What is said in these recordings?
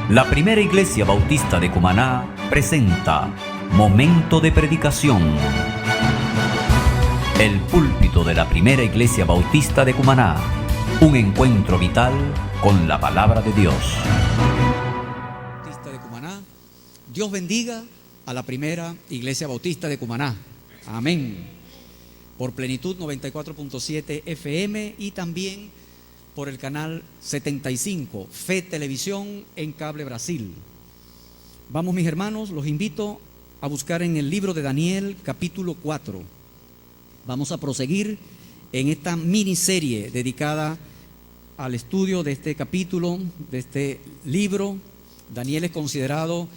La Primera Iglesia Bautista de Cumaná presenta Momento de Predicación. El púlpito de la Primera Iglesia Bautista de Cumaná. Un encuentro vital con la palabra de Dios. Bautista de Cumaná. Dios bendiga a la Primera Iglesia Bautista de Cumaná. Amén. Por Plenitud 94.7 FM y también por el canal 75, Fe Televisión en Cable Brasil. Vamos, mis hermanos, los invito a buscar en el libro de Daniel, capítulo 4. Vamos a proseguir en esta miniserie dedicada al estudio de este capítulo, de este libro. Daniel es considerado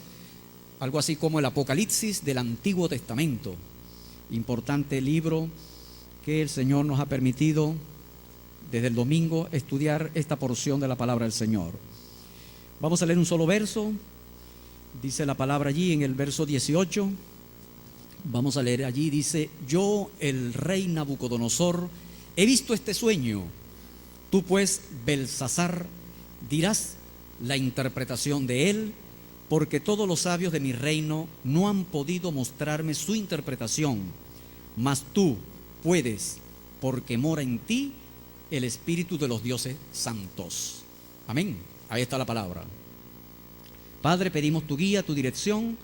algo así como el Apocalipsis del Antiguo Testamento. Importante libro que el Señor nos ha permitido desde el domingo estudiar esta porción de la palabra del Señor. Vamos a leer un solo verso. Dice la palabra allí en el verso 18. Vamos a leer allí, dice: yo, el rey Nabucodonosor, he visto este sueño. Tú pues, Belsasar, dirás la interpretación de él, porque todos los sabios de mi reino no han podido mostrarme su interpretación, mas tú puedes, porque mora en ti el Espíritu de los dioses santos. Amén. Ahí está la palabra. Padre, pedimos tu guía, tu dirección,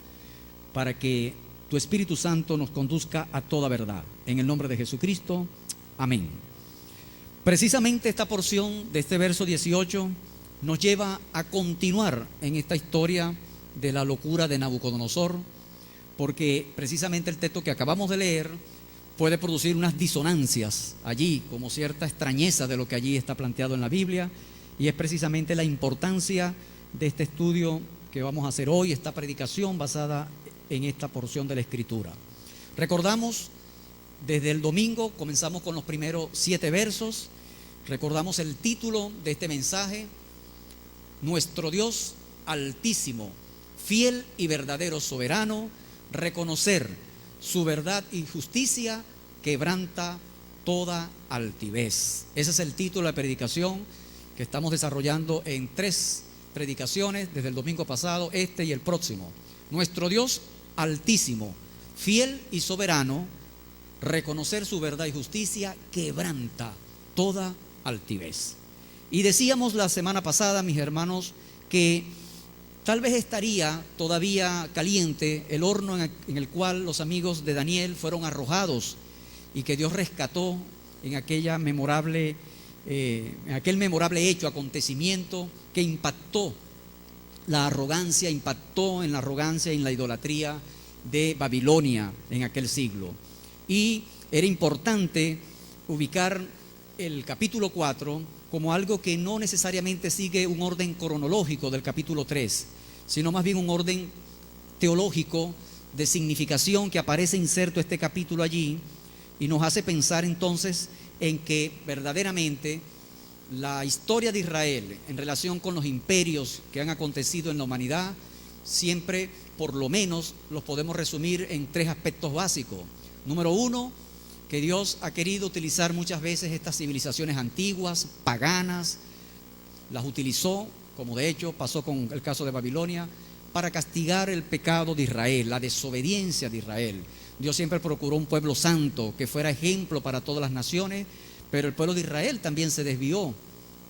para que tu Espíritu Santo nos conduzca a toda verdad. En el nombre de Jesucristo. Amén. Precisamente esta porción de este verso 18 nos lleva a continuar en esta historia de la locura de Nabucodonosor, porque precisamente el texto que acabamos de leer puede producir unas disonancias allí, como cierta extrañeza de lo que allí está planteado en la Biblia, y es precisamente la importancia de este estudio que vamos a hacer hoy, esta predicación basada en esta porción de la Escritura. Recordamos, desde el domingo comenzamos con los primeros 7 versos, recordamos el título de este mensaje: Nuestro Dios Altísimo, fiel y verdadero soberano, reconocer su verdad y justicia quebranta toda altivez. Ese es el título de la predicación que estamos desarrollando en 3 predicaciones desde el domingo pasado, este y el próximo. Nuestro Dios Altísimo, fiel y soberano, reconocer su verdad y justicia quebranta toda altivez. Y decíamos la semana pasada, mis hermanos, que tal vez estaría todavía caliente el horno en el cual los amigos de Daniel fueron arrojados y que Dios rescató en aquel memorable hecho, acontecimiento que impactó en la arrogancia y en la idolatría de Babilonia en aquel siglo. Y era importante ubicar el capítulo 4 como algo que no necesariamente sigue un orden cronológico del capítulo 3, sino más bien un orden teológico de significación que aparece inserto este capítulo allí, y nos hace pensar entonces en que verdaderamente la historia de Israel en relación con los imperios que han acontecido en la humanidad, siempre por lo menos los podemos resumir en 3 aspectos básicos. Número 1, que Dios ha querido utilizar muchas veces estas civilizaciones antiguas, paganas, las utilizó, como de hecho pasó con el caso de Babilonia, para castigar el pecado de Israel, la desobediencia de Israel. Dios siempre procuró un pueblo santo que fuera ejemplo para todas las naciones, pero el pueblo de Israel también se desvió,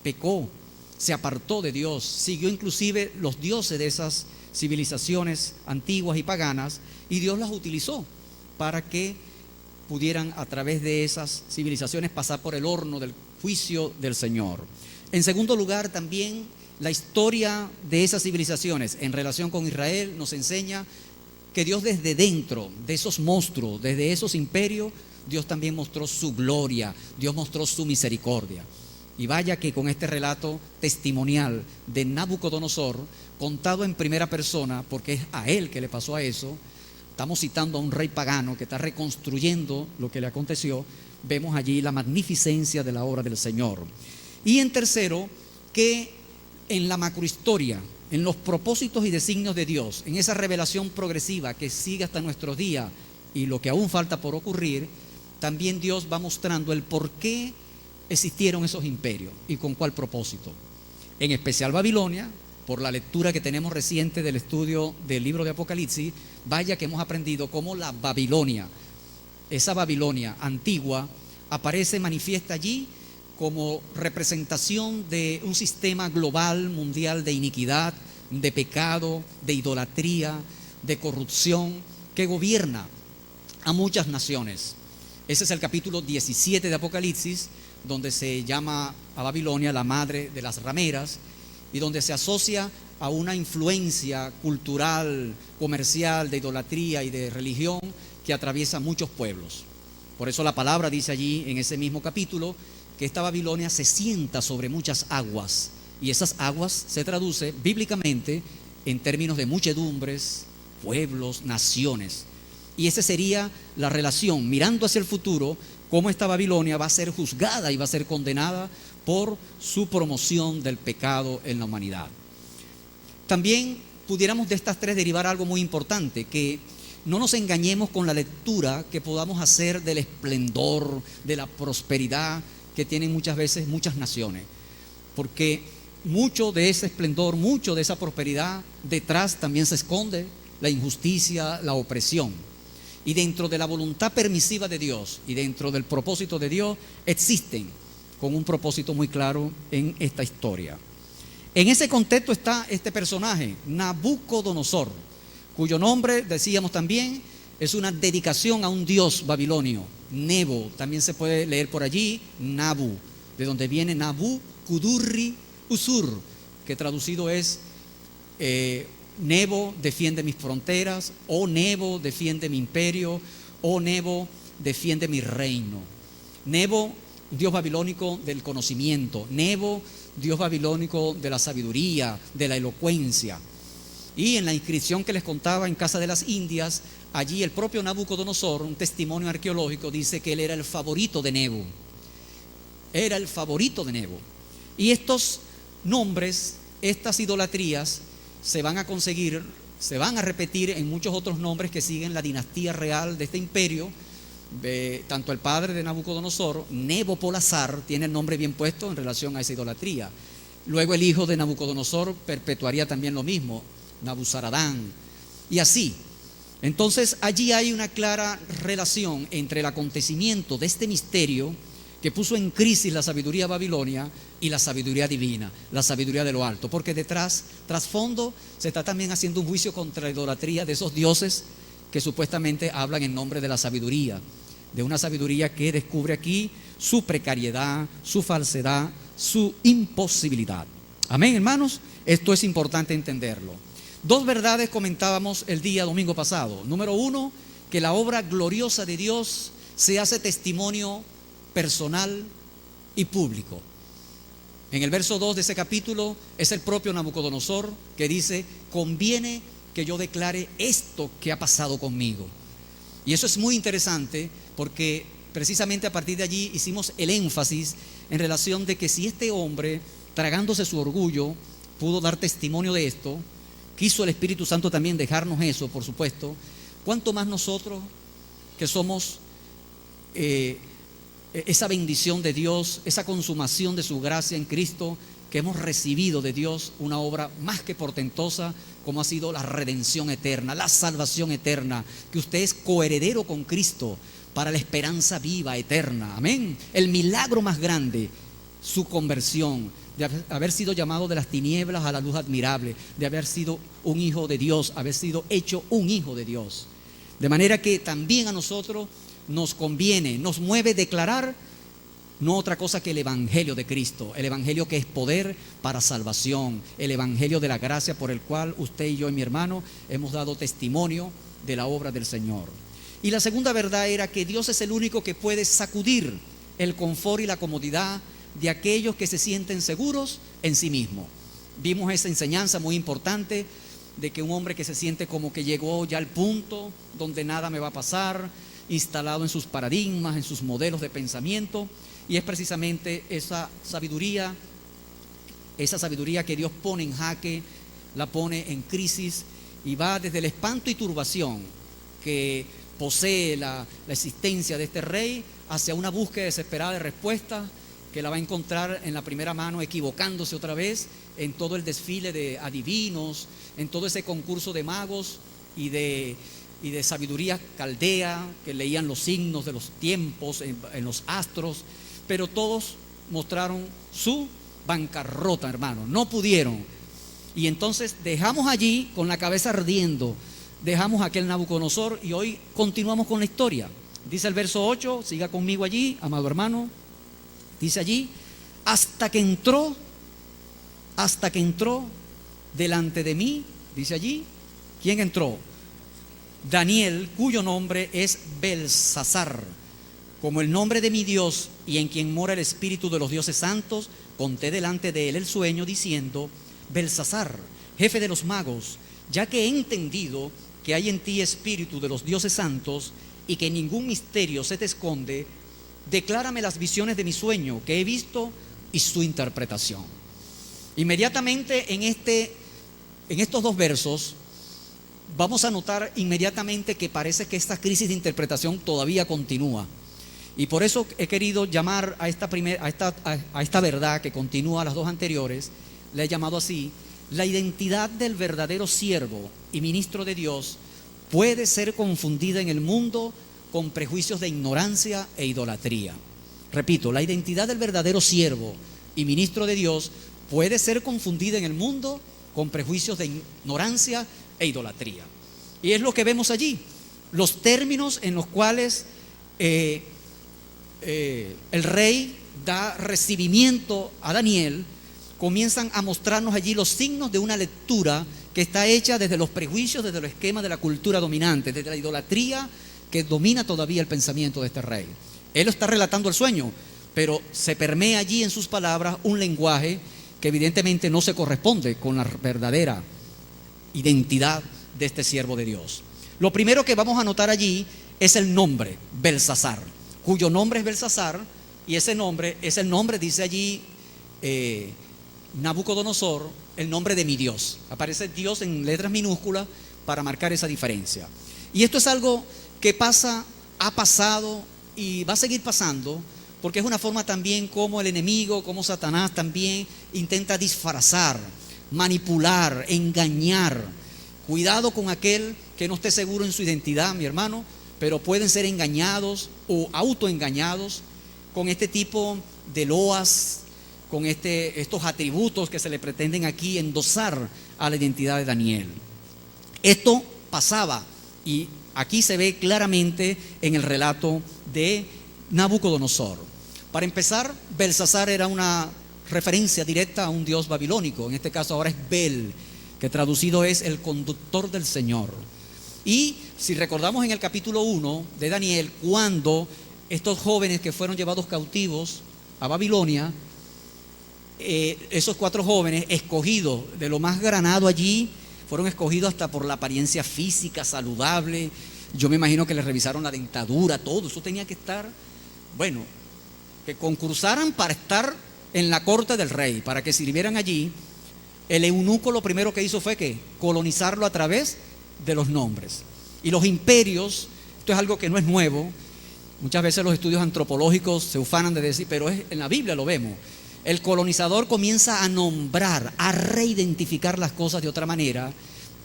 pecó, se apartó de Dios, siguió inclusive los dioses de esas civilizaciones antiguas y paganas, y Dios las utilizó para que pudieran a través de esas civilizaciones pasar por el horno del juicio del Señor. En segundo lugar, también la historia de esas civilizaciones en relación con Israel nos enseña que Dios desde dentro de esos monstruos, desde esos imperios, Dios también mostró su gloria, Dios mostró su misericordia. Y vaya que con este relato testimonial de Nabucodonosor, contado en primera persona, porque es a él que le pasó a eso, estamos citando a un rey pagano que está reconstruyendo lo que le aconteció, vemos allí la magnificencia de la obra del Señor. Y en tercero, que en la macrohistoria, en los propósitos y designios de Dios, en esa revelación progresiva que sigue hasta nuestros días y lo que aún falta por ocurrir, también Dios va mostrando el por qué existieron esos imperios y con cuál propósito. En especial Babilonia, por la lectura que tenemos reciente del estudio del libro de Apocalipsis, vaya que hemos aprendido cómo la Babilonia, esa Babilonia antigua, aparece, manifiesta allí como representación de un sistema global, mundial de iniquidad, de pecado, de idolatría, de corrupción, que gobierna a muchas naciones. Ese es el capítulo 17 de Apocalipsis, donde se llama a Babilonia la madre de las rameras y donde se asocia a una influencia cultural, comercial, de idolatría y de religión que atraviesa muchos pueblos. Por eso la palabra dice allí en ese mismo capítulo que esta Babilonia se sienta sobre muchas aguas, y esas aguas se traduce bíblicamente en términos de muchedumbres, pueblos, naciones. Y esa sería la relación, mirando hacia el futuro, cómo esta Babilonia va a ser juzgada y va a ser condenada por su promoción del pecado en la humanidad. También pudiéramos de estas tres derivar algo muy importante, que no nos engañemos con la lectura que podamos hacer del esplendor, de la prosperidad que tienen muchas veces muchas naciones, porque mucho de ese esplendor, mucho de esa prosperidad, detrás también se esconde la injusticia, la opresión. Y dentro de la voluntad permisiva de Dios y dentro del propósito de Dios existen con un propósito muy claro en esta historia. En ese contexto está este personaje, Nabucodonosor, cuyo nombre, decíamos también, es una dedicación a un dios babilonio, Nebo. También se puede leer por allí Nabu, de donde viene Nabu Kudurri Usur, que traducido es Nebo defiende mis fronteras, o Nebo defiende mi imperio, o Nebo defiende mi reino. Nebo, dios babilónico del conocimiento. Nebo, dios babilónico de la sabiduría, de la elocuencia. Y en la inscripción que les contaba en Casa de las Indias, allí el propio Nabucodonosor, un testimonio arqueológico, dice que él era el favorito de Nebo. Era el favorito de Nebo. Y estos nombres, estas idolatrías, se van a conseguir, se van a repetir en muchos otros nombres que siguen la dinastía real de este imperio. Tanto el padre de Nabucodonosor, Nebopolassar, tiene el nombre bien puesto en relación a esa idolatría. Luego el hijo de Nabucodonosor perpetuaría también lo mismo, Nabuzaradán, y así. Entonces allí hay una clara relación entre el acontecimiento de este misterio que puso en crisis la sabiduría babilonia y la sabiduría divina, la sabiduría de lo alto, porque trasfondo, se está también haciendo un juicio contra la idolatría de esos dioses que supuestamente hablan en nombre de la sabiduría, de una sabiduría que descubre aquí su precariedad, su falsedad, su imposibilidad. Amén, hermanos, esto es importante entenderlo. Dos verdades comentábamos el día domingo pasado. Número uno, que la obra gloriosa de Dios se hace testimonio personal y público. En el verso 2 de ese capítulo es el propio Nabucodonosor que dice: conviene que yo declare esto que ha pasado conmigo. Y eso es muy interesante porque precisamente a partir de allí hicimos el énfasis en relación de que si este hombre, tragándose su orgullo, pudo dar testimonio de esto, quiso el Espíritu Santo también dejarnos eso, por supuesto, ¿cuánto más nosotros que somos esa bendición de Dios, esa consumación de su gracia en Cristo, que hemos recibido de Dios una obra más que portentosa como ha sido la redención eterna, la salvación eterna, que usted es coheredero con Cristo para la esperanza viva eterna? Amén. El milagro más grande, su conversión, de haber sido llamado de las tinieblas a la luz admirable, de haber sido un hijo de Dios, haber sido hecho un hijo de Dios. De manera que también a nosotros nos conviene, nos mueve declarar no otra cosa que el Evangelio de Cristo, el Evangelio que es poder para salvación, el Evangelio de la gracia por el cual usted y yo y mi hermano hemos dado testimonio de la obra del Señor. Y la segunda verdad era que Dios es el único que puede sacudir el confort y la comodidad de aquellos que se sienten seguros en sí mismos. Vimos esa enseñanza muy importante de que un hombre que se siente como que llegó ya al punto donde nada me va a pasar, instalado en sus paradigmas, en sus modelos de pensamiento, y es precisamente esa sabiduría que Dios pone en jaque, la pone en crisis y va desde el espanto y turbación que posee la existencia de este rey hacia una búsqueda desesperada de respuestas que la va a encontrar en la primera mano equivocándose otra vez en todo el desfile de adivinos, en todo ese concurso de magos y de sabiduría caldea, que leían los signos de los tiempos en los astros, pero todos mostraron su bancarrota, hermano, no pudieron. Y entonces dejamos allí con la cabeza ardiendo, dejamos a aquel Nabucodonosor y hoy continuamos con la historia. Dice el verso 8, siga conmigo allí, amado hermano. Dice allí, hasta que entró delante de mí, dice allí, ¿quién entró? Daniel, cuyo nombre es Belsasar, como el nombre de mi Dios y en quien mora el espíritu de los dioses santos, conté delante de él el sueño diciendo, Belsasar, jefe de los magos, ya que he entendido que hay en ti espíritu de los dioses santos y que ningún misterio se te esconde, declárame las visiones de mi sueño que he visto y su interpretación. Inmediatamente en estos dos versos vamos a notar inmediatamente que parece que esta crisis de interpretación todavía continúa. Y por eso he querido llamar a esta verdad que continúa a las dos anteriores, le he llamado así: la identidad del verdadero siervo y ministro de Dios puede ser confundida en el mundo con prejuicios de ignorancia e idolatría. Repito, la identidad del verdadero siervo y ministro de Dios puede ser confundida en el mundo con prejuicios de ignorancia e idolatría. Y es lo que vemos allí, los términos en los cuales el rey da recibimiento a Daniel comienzan a mostrarnos allí los signos de una lectura que está hecha desde los prejuicios, desde los esquemas de la cultura dominante, desde la idolatría que domina todavía el pensamiento de este rey. Él está relatando el sueño, pero se permea allí en sus palabras un lenguaje que evidentemente no se corresponde con la verdadera identidad de este siervo de Dios. Lo primero que vamos a notar allí es el nombre, Belsasar, cuyo nombre es Belsasar, y ese nombre es el nombre, dice allí Nabucodonosor, el nombre de mi Dios. Aparece Dios en letras minúsculas para marcar esa diferencia. Y esto es algo que pasa, ha pasado y va a seguir pasando, porque es una forma también como el enemigo, como Satanás también intenta disfrazar, manipular, engañar. Cuidado con aquel que no esté seguro en su identidad, mi hermano, pero pueden ser engañados o autoengañados con este tipo de loas, con estos atributos que se le pretenden aquí endosar a la identidad de Daniel. Esto pasaba y aquí se ve claramente en el relato de Nabucodonosor. Para empezar, Belsasar era una referencia directa a un dios babilónico, en este caso ahora es Bel, que traducido es el conductor del Señor. Y si recordamos en el capítulo 1 de Daniel, cuando estos jóvenes que fueron llevados cautivos a Babilonia, esos 4 jóvenes escogidos de lo más granado allí, fueron escogidos hasta por la apariencia física, saludable. Yo me imagino que les revisaron la dentadura, todo eso tenía que estar, bueno, que concursaran para estar en la corte del rey, para que sirvieran allí. El eunuco lo primero que hizo fue que colonizarlo a través de los nombres. Y los imperios, esto es algo que no es nuevo, muchas veces los estudios antropológicos se ufanan de decir, pero en la Biblia lo vemos. El colonizador comienza a nombrar, a reidentificar las cosas de otra manera,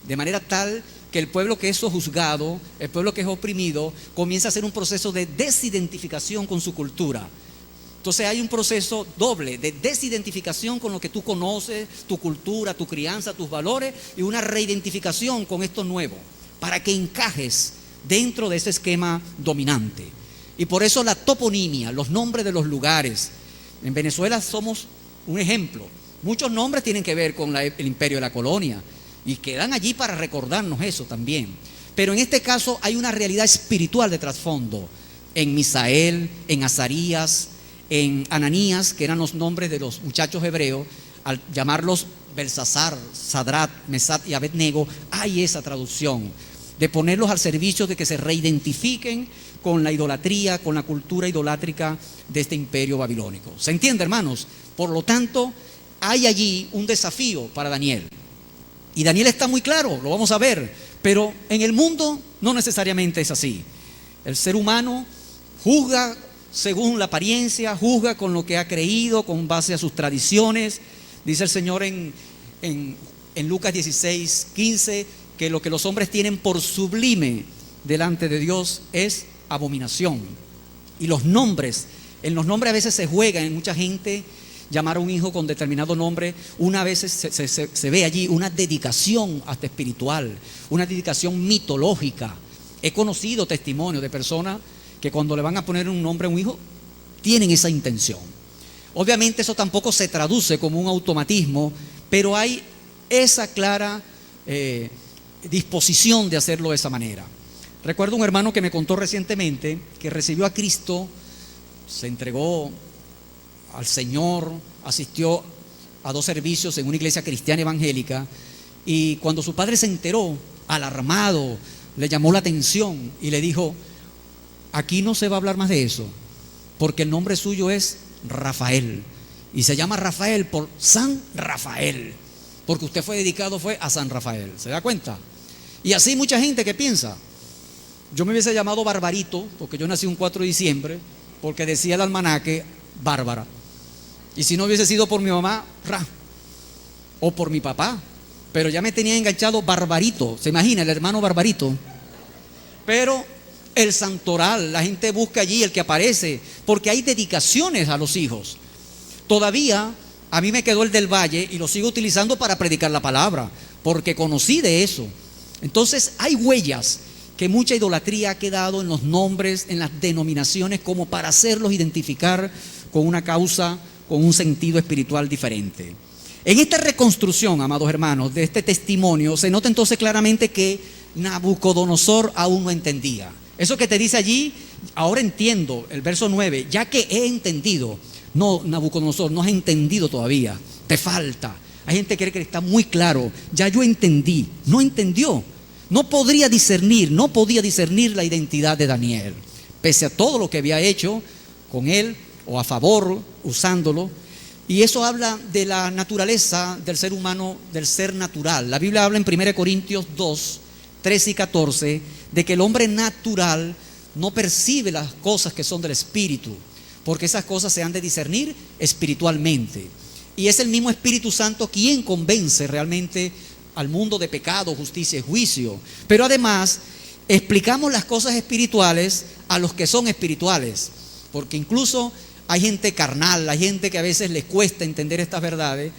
de manera tal que el pueblo que es sojuzgado, el pueblo que es oprimido, comienza a hacer un proceso de desidentificación con su cultura. Entonces hay un proceso doble de desidentificación con lo que tú conoces, tu cultura, tu crianza, tus valores, y una reidentificación con esto nuevo, para que encajes dentro de ese esquema dominante. Y por eso la toponimia, los nombres de los lugares. En Venezuela somos un ejemplo. Muchos nombres tienen que ver con el imperio de la colonia y quedan allí para recordarnos eso también. Pero en este caso hay una realidad espiritual de trasfondo. En Misael, en Azarías, en Ananías, que eran los nombres de los muchachos hebreos, al llamarlos Belsasar, Sadrat, Mesat y Abednego, hay esa traducción de ponerlos al servicio de que se reidentifiquen con la idolatría, con la cultura idolátrica de este imperio babilónico. ¿Se entiende, hermanos? Por lo tanto, hay allí un desafío para Daniel. Y Daniel está muy claro, lo vamos a ver, pero en el mundo no necesariamente es así. El ser humano juzga según la apariencia, juzga con lo que ha creído, con base a sus tradiciones. Dice el Señor en Lucas 16:15, que lo que los hombres tienen por sublime delante de Dios es abominación. Y en los nombres a veces se juega en mucha gente. Llamar a un hijo con determinado nombre, una vez se ve allí una dedicación hasta espiritual, una dedicación mitológica. He conocido testimonios de personas que cuando le van a poner un nombre a un hijo, tienen esa intención. Obviamente eso tampoco se traduce como un automatismo, pero hay esa clara disposición de hacerlo de esa manera. Recuerdo un hermano que me contó recientemente que recibió a Cristo, se entregó al Señor, asistió a 2 servicios en una iglesia cristiana evangélica, y cuando su padre se enteró, alarmado, le llamó la atención y le dijo: aquí no se va a hablar más de eso, porque el nombre suyo es Rafael, y se llama Rafael por San Rafael, porque usted fue dedicado a San Rafael. ¿Se da cuenta? Y así mucha gente que piensa. Yo me hubiese llamado Barbarito, porque yo nací un 4 de diciembre, porque decía el almanaque Bárbara. Y si no hubiese sido por mi mamá, o por mi papá, pero ya me tenía enganchado Barbarito. ¿Se imagina el hermano Barbarito? Pero el santoral, la gente busca allí el que aparece, porque hay dedicaciones a los hijos. Todavía a mí me quedó el del Valle y lo sigo utilizando para predicar la palabra, porque conocí de eso. Entonces hay huellas que mucha idolatría ha quedado en los nombres, en las denominaciones, como para hacerlos identificar con una causa, con un sentido espiritual diferente. En esta reconstrucción, amados hermanos, de este testimonio, se nota entonces claramente que Nabucodonosor aún no entendía. Eso que te dice allí, ahora entiendo, el verso 9, ya que he entendido. No, Nabucodonosor, no has entendido todavía, te falta. Hay gente que cree que está muy claro, ya yo entendí. No entendió, no podía discernir la identidad de Daniel, pese a todo lo que había hecho con él, o a favor, usándolo. Y eso habla de la naturaleza del ser humano, del ser natural. La Biblia habla en 1 Corintios 2, 13 y 14, de que el hombre natural no percibe las cosas que son del Espíritu, porque esas cosas se han de discernir espiritualmente. Y es el mismo Espíritu Santo quien convence realmente al mundo de pecado, justicia y juicio. Pero además, explicamos las cosas espirituales a los que son espirituales, porque incluso hay gente carnal, hay gente que a veces les cuesta entender estas verdades,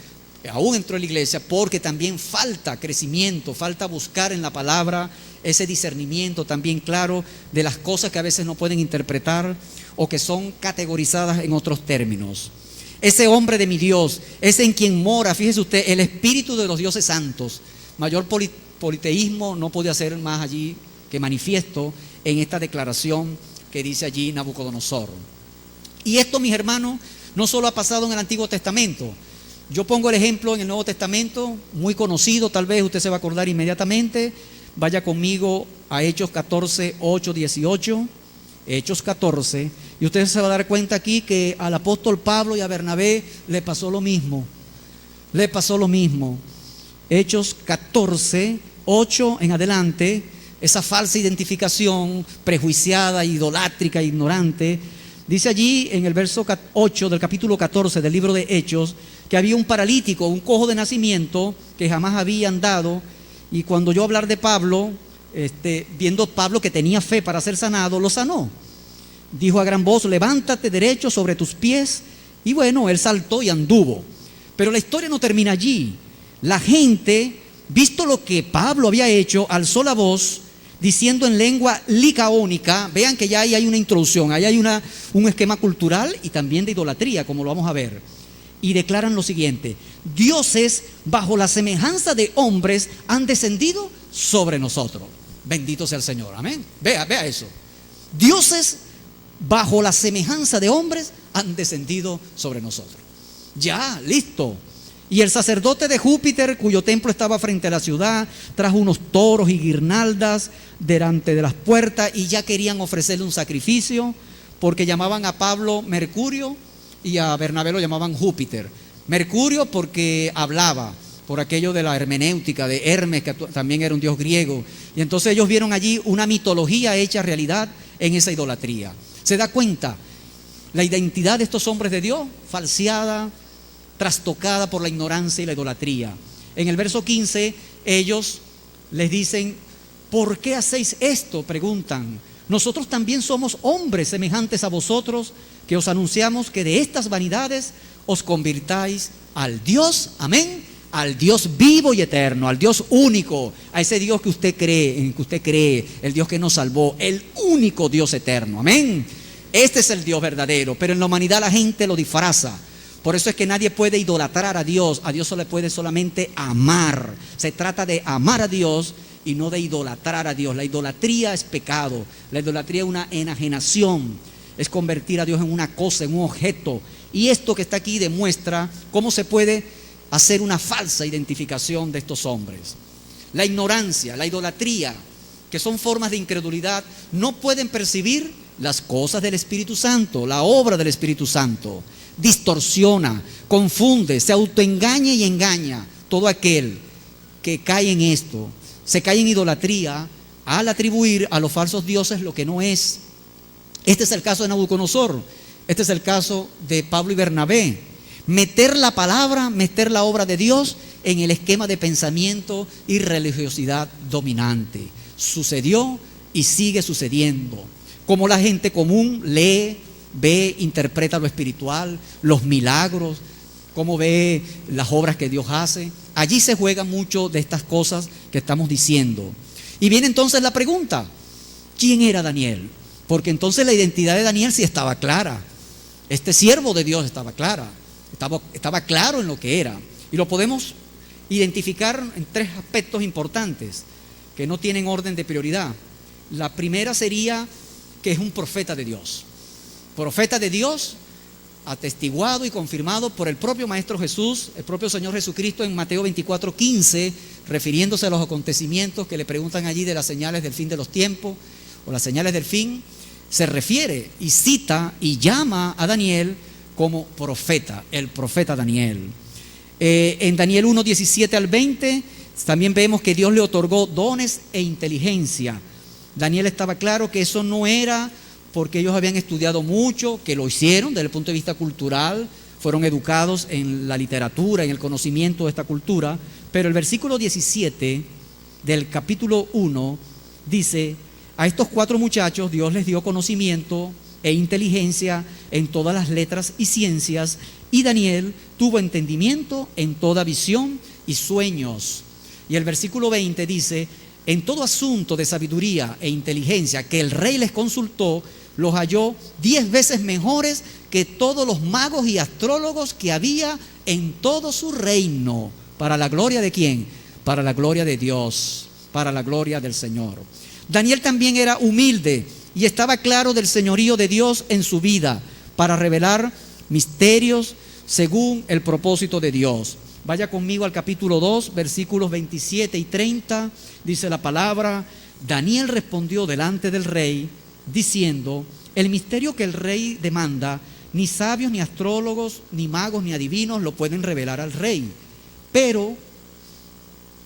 aún dentro de la iglesia, porque también falta crecimiento, falta buscar en la palabra ese discernimiento también claro de las cosas que a veces no pueden interpretar o que son categorizadas en otros términos. Ese hombre de mi Dios, ese en quien mora, fíjese usted, el espíritu de los dioses santos. Mayor politeísmo no podía ser más allí que manifiesto en esta declaración que dice allí Nabucodonosor. Y esto, mis hermanos, no solo ha pasado en el Antiguo Testamento. Yo pongo el ejemplo en el Nuevo Testamento, muy conocido, tal vez usted se va a acordar inmediatamente. Vaya conmigo a Hechos 14, 8, 18. Hechos 14. Y usted se va a dar cuenta aquí que al apóstol Pablo y a Bernabé le pasó lo mismo. Hechos 14, 8 en adelante, esa falsa identificación prejuiciada, idolátrica, ignorante. Dice allí en el verso 8 del capítulo 14 del libro de Hechos que había un paralítico, un cojo de nacimiento que jamás había andado. Y cuando yo hablar de Pablo, viendo Pablo que tenía fe para ser sanado, lo sanó. Dijo a gran voz: levántate derecho sobre tus pies. Y bueno, él saltó y anduvo. Pero la historia no termina allí. La gente, visto lo que Pablo había hecho, alzó la voz diciendo en lengua licaónica. Vean que ya ahí hay una introducción, ahí hay un esquema cultural y también de idolatría, como lo vamos a ver. Y declaran lo siguiente: dioses bajo la semejanza de hombres han descendido sobre nosotros. Bendito sea el Señor, amén. Vea eso. Dioses bajo la semejanza de hombres han descendido sobre nosotros. Ya, listo. Y el sacerdote de Júpiter, cuyo templo estaba frente a la ciudad, trajo unos toros y guirnaldas delante de las puertas, y ya querían ofrecerle un sacrificio, porque llamaban a Pablo Mercurio y a Bernabé lo llamaban Júpiter. Mercurio porque hablaba, por aquello de la hermenéutica de Hermes, que también era un dios griego. Y entonces ellos vieron allí una mitología hecha realidad en esa idolatría. ¿Se da cuenta? La identidad de estos hombres de Dios, falseada, trastocada por la ignorancia y la idolatría. En el verso 15, ellos les dicen: ¿por qué hacéis esto?, preguntan. Nosotros también somos hombres semejantes a vosotros, que os anunciamos que de estas vanidades os convirtáis al Dios, amén, al Dios vivo y eterno, al Dios único, a ese Dios que usted cree, en que usted cree, el Dios que nos salvó, el único Dios eterno, amén. Este es el Dios verdadero, pero en la humanidad la gente lo disfraza. Por eso es que nadie puede idolatrar a Dios se le puede solamente amar. Se trata de amar a Dios y no de idolatrar a Dios. La idolatría es pecado, la idolatría es una enajenación, es convertir a Dios en una cosa, en un objeto. Y esto que está aquí demuestra cómo se puede hacer una falsa identificación de estos hombres. La ignorancia, la idolatría, que son formas de incredulidad, no pueden percibir las cosas del Espíritu Santo, la obra del Espíritu Santo. Distorsiona, confunde, se autoengaña y engaña todo aquel que cae en esto. Se cae en idolatría al atribuir a los falsos dioses lo que no es. Este es el caso de Nabucodonosor. Este es el caso de Pablo y Bernabé. Meter la palabra, meter la obra de Dios en el esquema de pensamiento y religiosidad dominante. Sucedió y sigue sucediendo. Como la gente común lee, ve, interpreta lo espiritual, los milagros, cómo ve las obras que Dios hace. Allí se juega mucho de estas cosas que estamos diciendo. Y viene entonces la pregunta: ¿quién era Daniel? Porque entonces la identidad de Daniel sí estaba clara. Este siervo de Dios estaba claro en lo que era. Y lo podemos identificar en tres aspectos importantes que no tienen orden de prioridad. La primera sería que es un profeta de Dios. Profeta de Dios, atestiguado y confirmado por el propio Maestro Jesús, el propio Señor Jesucristo en Mateo 24:15, refiriéndose a los acontecimientos que le preguntan allí de las señales del fin de los tiempos o las señales del fin. Se refiere y cita y llama a Daniel como profeta, el profeta Daniel. En Daniel 1:17 al 20 también vemos que Dios le otorgó dones e inteligencia. Daniel estaba claro que eso no era porque ellos habían estudiado mucho, que lo hicieron desde el punto de vista cultural, fueron educados en la literatura, en el conocimiento de esta cultura, pero el versículo 17 del capítulo 1 dice: a estos 4 muchachos Dios les dio conocimiento e inteligencia en todas las letras y ciencias, y Daniel tuvo entendimiento en toda visión y sueños. Y el versículo 20 dice: en todo asunto de sabiduría e inteligencia que el rey les consultó, los halló 10 veces mejores que todos los magos y astrólogos que había en todo su reino. ¿Para la gloria de quién? Para la gloria de Dios, para la gloria del Señor. Daniel también era humilde y estaba claro del señorío de Dios en su vida para revelar misterios según el propósito de Dios. Vaya conmigo al capítulo 2, versículos 27 y 30, dice la palabra: Daniel respondió delante del rey, diciendo: el misterio que el rey demanda, ni sabios, ni astrólogos, ni magos, ni adivinos lo pueden revelar al rey. Pero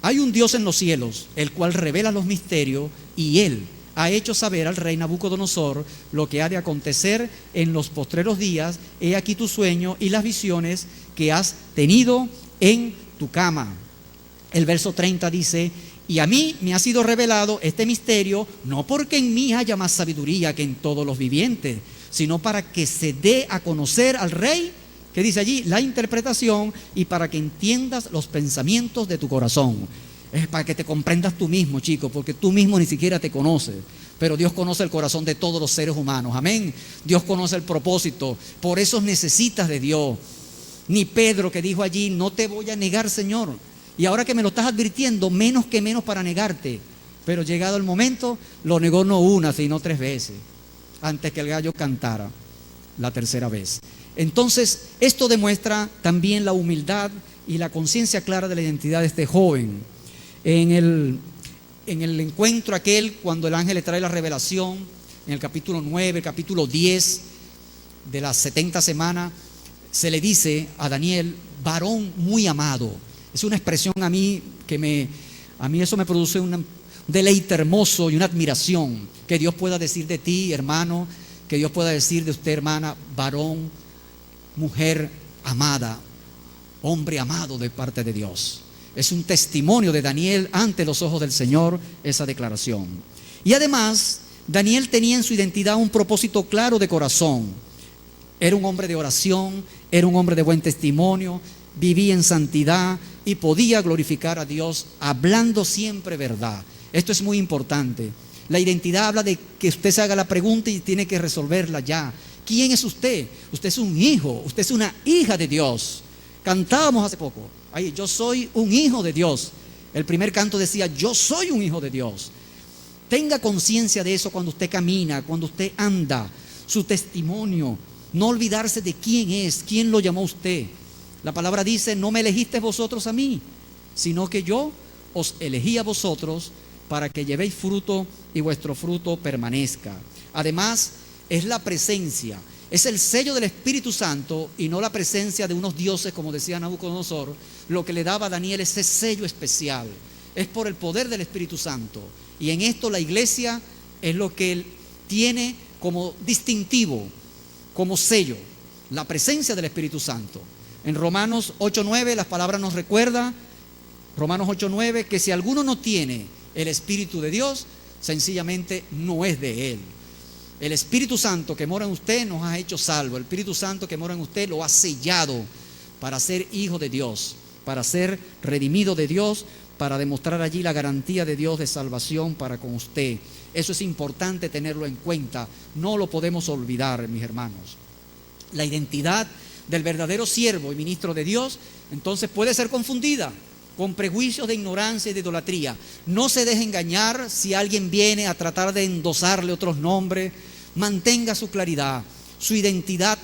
hay un Dios en los cielos, el cual revela los misterios, y él ha hecho saber al rey Nabucodonosor lo que ha de acontecer en los postreros días. He aquí tu sueño y las visiones que has tenido en tu cama. El verso 30 dice: y a mí me ha sido revelado este misterio, no porque en mí haya más sabiduría que en todos los vivientes, sino para que se dé a conocer al rey, que dice allí, la interpretación, y para que entiendas los pensamientos de tu corazón. Es para que te comprendas tú mismo, chico, porque tú mismo ni siquiera te conoces. Pero Dios conoce el corazón de todos los seres humanos, amén. Dios conoce el propósito, por eso necesitas de Dios. Ni Pedro, que dijo allí: no te voy a negar, Señor. Y ahora que me lo estás advirtiendo, menos que menos para negarte. Pero llegado el momento, lo negó no una, sino 3 veces, antes que el gallo cantara la tercera vez. Entonces, esto demuestra también la humildad y la conciencia clara de la identidad de este joven. En el encuentro aquel, cuando el ángel le trae la revelación, en el capítulo 9, capítulo 10 de las 70 semanas, se le dice a Daniel: varón muy amado. Es una expresión a mí eso me produce un deleite hermoso y una admiración, que Dios pueda decir de ti, hermano, que Dios pueda decir de usted, hermana, varón, mujer amada, hombre amado de parte de Dios. Es un testimonio de Daniel ante los ojos del Señor esa declaración. Y además, Daniel tenía en su identidad un propósito claro de corazón. Era un hombre de oración, era un hombre de buen testimonio, vivía en santidad y podía glorificar a Dios hablando siempre verdad. Esto es muy importante. La identidad habla de que usted se haga la pregunta y tiene que resolverla ya. ¿Quién es usted? Usted es un hijo, usted es una hija de Dios. Cantábamos hace poco, ahí, yo soy un hijo de Dios. El primer canto decía, yo soy un hijo de Dios. Tenga conciencia de eso cuando usted camina, cuando usted anda, su testimonio. No olvidarse de quién es, quién lo llamó a usted. La palabra dice, no me elegisteis vosotros a mí, sino que yo os elegí a vosotros para que llevéis fruto y vuestro fruto permanezca. Además, es la presencia, es el sello del Espíritu Santo y no la presencia de unos dioses, como decía Nabucodonosor, lo que le daba a Daniel ese sello especial. Es por el poder del Espíritu Santo. Y en esto la iglesia es lo que él tiene como distintivo, como sello, la presencia del Espíritu Santo. En Romanos 8:9 las palabras nos recuerda, Romanos 8:9, que si alguno no tiene el Espíritu de Dios, sencillamente no es de Él. El Espíritu Santo que mora en usted nos ha hecho salvo. El Espíritu Santo que mora en usted lo ha sellado para ser hijo de Dios, para ser redimido de Dios, para demostrar allí la garantía de Dios de salvación para con usted. Eso es importante tenerlo en cuenta. No lo podemos olvidar, mis hermanos. La identidad del verdadero siervo y ministro de Dios, entonces puede ser confundida con prejuicios de ignorancia y de idolatría. No se deje engañar si alguien viene a tratar de endosarle otros nombres. Mantenga su claridad, su identidad,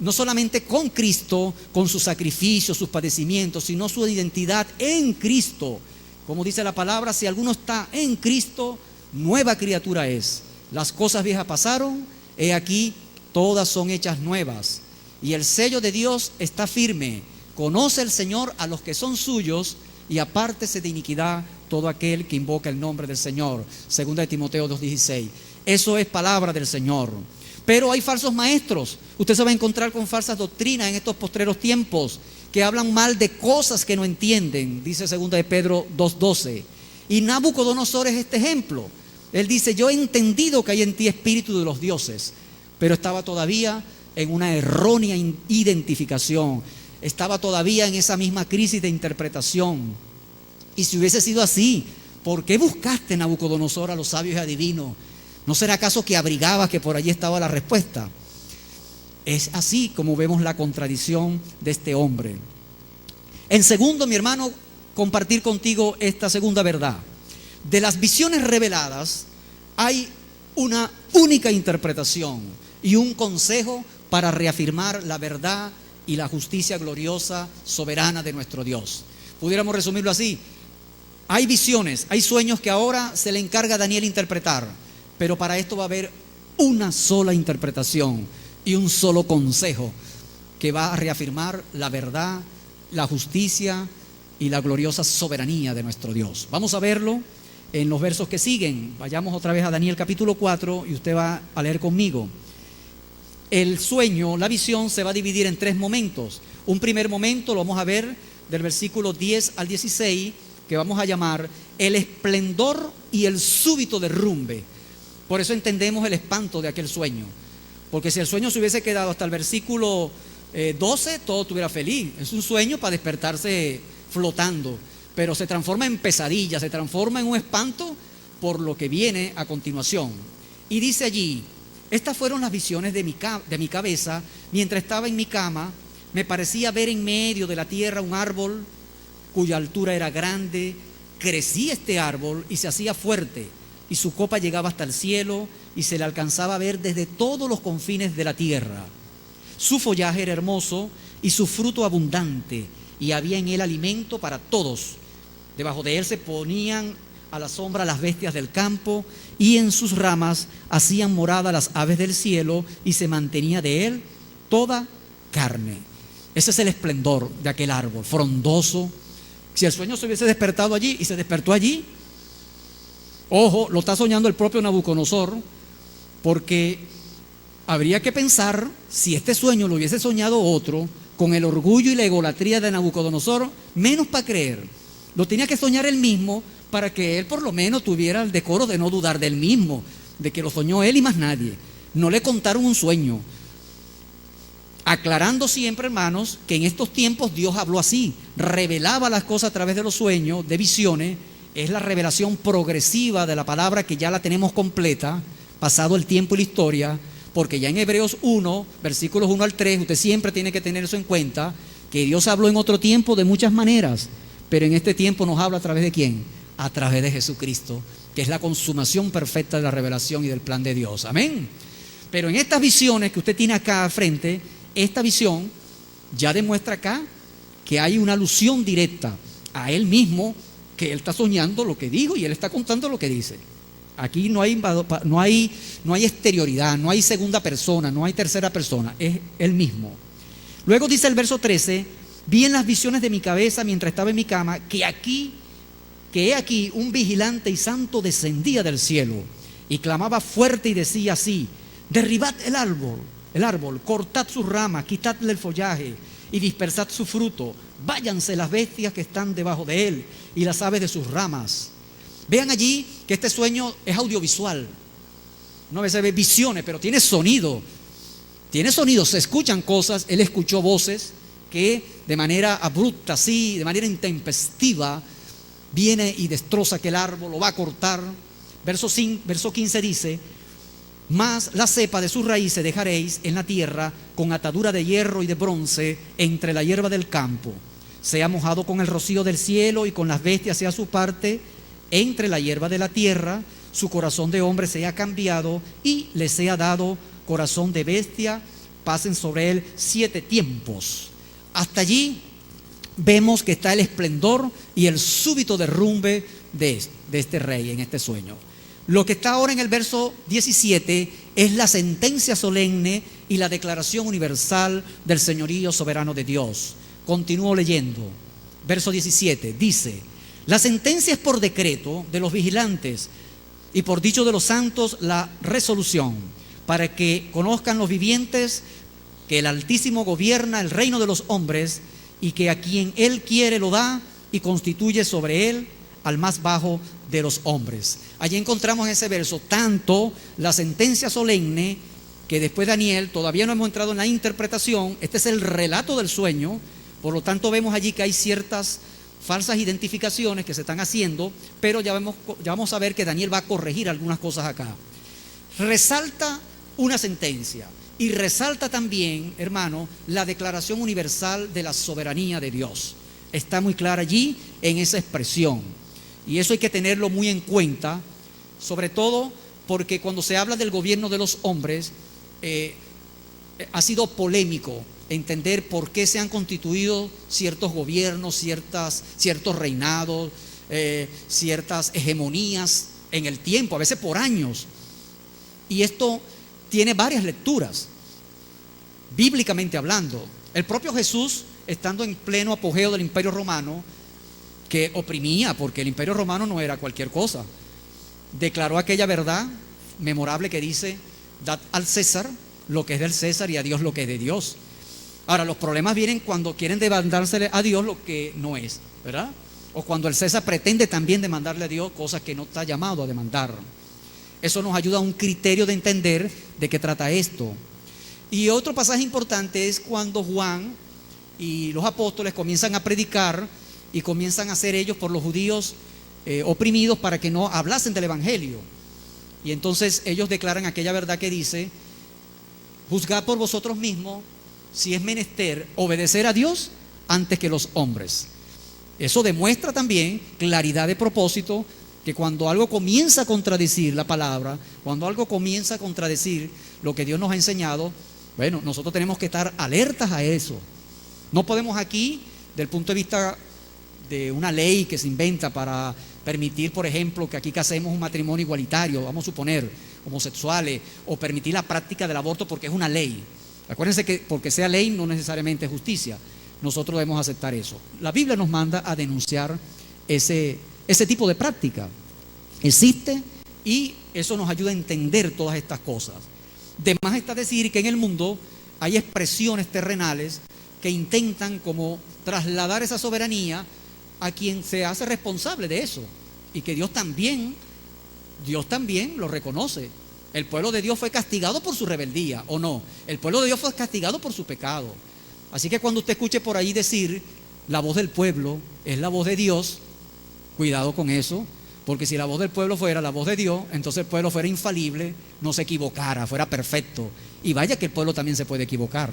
no solamente con Cristo, con sus sacrificios, sus padecimientos, sino su identidad en Cristo. Como dice la palabra, si alguno está en Cristo, nueva criatura es. Las cosas viejas pasaron, he aquí, todas son hechas nuevas. Y el sello de Dios está firme. Conoce el Señor a los que son suyos y apártese de iniquidad todo aquel que invoca el nombre del Señor. Segunda de Timoteo 2:16. Eso es palabra del Señor. Pero hay falsos maestros. Usted se va a encontrar con falsas doctrinas en estos postreros tiempos que hablan mal de cosas que no entienden, dice segunda de Pedro 2:12. Y Nabucodonosor es este ejemplo. Él dice, yo he entendido que hay en ti espíritu de los dioses, pero estaba todavía en una errónea identificación. Estaba todavía en esa misma crisis de interpretación. Y si hubiese sido así, ¿por qué buscaste, Nabucodonosor, a los sabios y adivinos? ¿No será acaso que abrigabas que por allí estaba la respuesta? Es así como vemos la contradicción de este hombre. En segundo, mi hermano, compartir contigo esta segunda verdad. De las visiones reveladas hay una única interpretación y un consejo para reafirmar la verdad y la justicia gloriosa, soberana de nuestro Dios. Pudiéramos resumirlo así. Hay visiones, hay sueños que ahora se le encarga a Daniel interpretar, pero para esto va a haber una sola interpretación y un solo consejo que va a reafirmar la verdad, la justicia y la gloriosa soberanía de nuestro Dios. Vamos a verlo en los versos que siguen. Vayamos otra vez a Daniel capítulo 4 y usted va a leer conmigo. El sueño, la visión se va a dividir en tres momentos. Un primer momento lo vamos a ver del versículo 10 al 16, que vamos a llamar el esplendor y el súbito derrumbe. Por eso entendemos el espanto de aquel sueño, porque si el sueño se hubiese quedado hasta el versículo 12, todo estuviera feliz. Es un sueño para despertarse flotando, pero se transforma en pesadilla, se transforma en un espanto por lo que viene a continuación. Y dice allí, estas fueron las visiones de mi cabeza, mientras estaba en mi cama, me parecía ver en medio de la tierra un árbol cuya altura era grande, crecía este árbol y se hacía fuerte, y su copa llegaba hasta el cielo y se le alcanzaba a ver desde todos los confines de la tierra. Su follaje era hermoso y su fruto abundante, y había en él alimento para todos. Debajo de él se ponían a la sombra las bestias del campo, y en sus ramas hacían morada las aves del cielo, y se mantenía de él toda carne. Ese es el esplendor de aquel árbol, frondoso. Si el sueño se hubiese despertado allí, y se despertó allí, ojo, lo está soñando el propio Nabucodonosor, porque habría que pensar si este sueño lo hubiese soñado otro, con el orgullo y la egolatría de Nabucodonosor, menos para creer. Lo tenía que soñar él mismo para que él por lo menos tuviera el decoro de no dudar del mismo, de que lo soñó él y más nadie. No le contaron un sueño. Aclarando siempre, hermanos, que en estos tiempos Dios habló así, revelaba las cosas a través de los sueños, de visiones. Es la revelación progresiva de la palabra que ya la tenemos completa, pasado el tiempo y la historia, porque ya en Hebreos 1, versículos 1 al 3, usted siempre tiene que tener eso en cuenta, que Dios habló en otro tiempo de muchas maneras, pero en este tiempo nos habla a través de ¿quién? A través de Jesucristo, que es la consumación perfecta de la revelación y del plan de Dios. Amén. Pero en estas visiones que usted tiene acá al frente, esta visión ya demuestra acá que hay una alusión directa a él mismo, que él está soñando lo que dijo y él está contando lo que dice. Aquí no hay exterioridad, no hay segunda persona, no hay tercera persona, es él mismo. Luego dice el verso 13: vi en las visiones de mi cabeza mientras estaba en mi cama que he aquí un vigilante y santo descendía del cielo y clamaba fuerte y decía así: derribad el árbol, cortad sus ramas, quitadle el follaje y dispersad su fruto, váyanse las bestias que están debajo de él y las aves de sus ramas. Vean allí que este sueño es audiovisual. No a veces ve visiones, pero tiene sonido. Se escuchan cosas. Él escuchó voces que de manera abrupta, así, de manera intempestiva, viene y destroza aquel árbol, lo va a cortar. Verso 15 dice: mas la cepa de sus raíces dejaréis en la tierra con atadura de hierro y de bronce entre la hierba del campo. Sea mojado con el rocío del cielo y con las bestias sea su parte entre la hierba de la tierra. Su corazón de hombre sea cambiado y le sea dado corazón de bestia. Pasen sobre él 7 tiempos. Hasta allí vemos que está el esplendor y el súbito derrumbe de este rey en este sueño. Lo que está ahora en el verso 17 es la sentencia solemne y la declaración universal del señorío soberano de Dios. Continúo leyendo. Verso 17 dice: la sentencia es por decreto de los vigilantes y por dicho de los santos la resolución, para que conozcan los vivientes que el Altísimo gobierna el reino de los hombres y que a quien él quiere lo da y constituye sobre él al más bajo de los hombres. Allí encontramos en ese verso tanto la sentencia solemne, que después Daniel, todavía no hemos entrado en la interpretación, este es el relato del sueño, por lo tanto vemos allí que hay ciertas falsas identificaciones que se están haciendo, pero ya vamos a ver que Daniel va a corregir algunas cosas acá. Resalta una sentencia y resalta también, hermano, la declaración universal de la soberanía de Dios. Está muy clara allí en esa expresión. Y eso hay que tenerlo muy en cuenta, sobre todo porque cuando se habla del gobierno de los hombres, ha sido polémico entender por qué se han constituido ciertos gobiernos, ciertos reinados, ciertas hegemonías en el tiempo, a veces por años. Y esto tiene varias lecturas, bíblicamente hablando. El propio Jesús, estando en pleno apogeo del Imperio Romano, que oprimía, porque el Imperio Romano no era cualquier cosa, declaró aquella verdad memorable que dice: dad al César lo que es del César y a Dios lo que es de Dios. Ahora, los problemas vienen cuando quieren demandársele a Dios lo que no es, ¿verdad? O cuando el César pretende también demandarle a Dios cosas que no está llamado a demandar. Eso nos ayuda a un criterio de entender de qué trata esto. Y otro pasaje importante es cuando Juan y los apóstoles comienzan a predicar y comienzan a hacer ellos por los judíos oprimidos para que no hablasen del evangelio. Y entonces ellos declaran aquella verdad que dice: juzgad por vosotros mismos si es menester obedecer a Dios antes que los hombres. Eso demuestra también claridad de propósito, que cuando algo comienza a contradecir la palabra, cuando algo comienza a contradecir lo que Dios nos ha enseñado, bueno, nosotros tenemos que estar alertas a eso. No podemos aquí, del punto de vista de una ley que se inventa para permitir, por ejemplo, que aquí casemos un matrimonio igualitario, vamos a suponer, homosexuales, o permitir la práctica del aborto porque es una ley. Acuérdense que porque sea ley no necesariamente es justicia. Nosotros debemos aceptar eso. La Biblia nos manda a denunciar ese tipo de práctica. Existe y eso nos ayuda a entender todas estas cosas. De más está decir que en el mundo hay expresiones terrenales que intentan como trasladar esa soberanía a quien se hace responsable de eso, y que Dios también lo reconoce. El pueblo de Dios fue castigado por su rebeldía, ¿o no? El pueblo de Dios fue castigado por su pecado. Así que cuando usted escuche por ahí decir la voz del pueblo es la voz de Dios, cuidado con eso, porque si la voz del pueblo fuera la voz de Dios, entonces el pueblo fuera infalible, no se equivocara, fuera perfecto. Y vaya que el pueblo también se puede equivocar.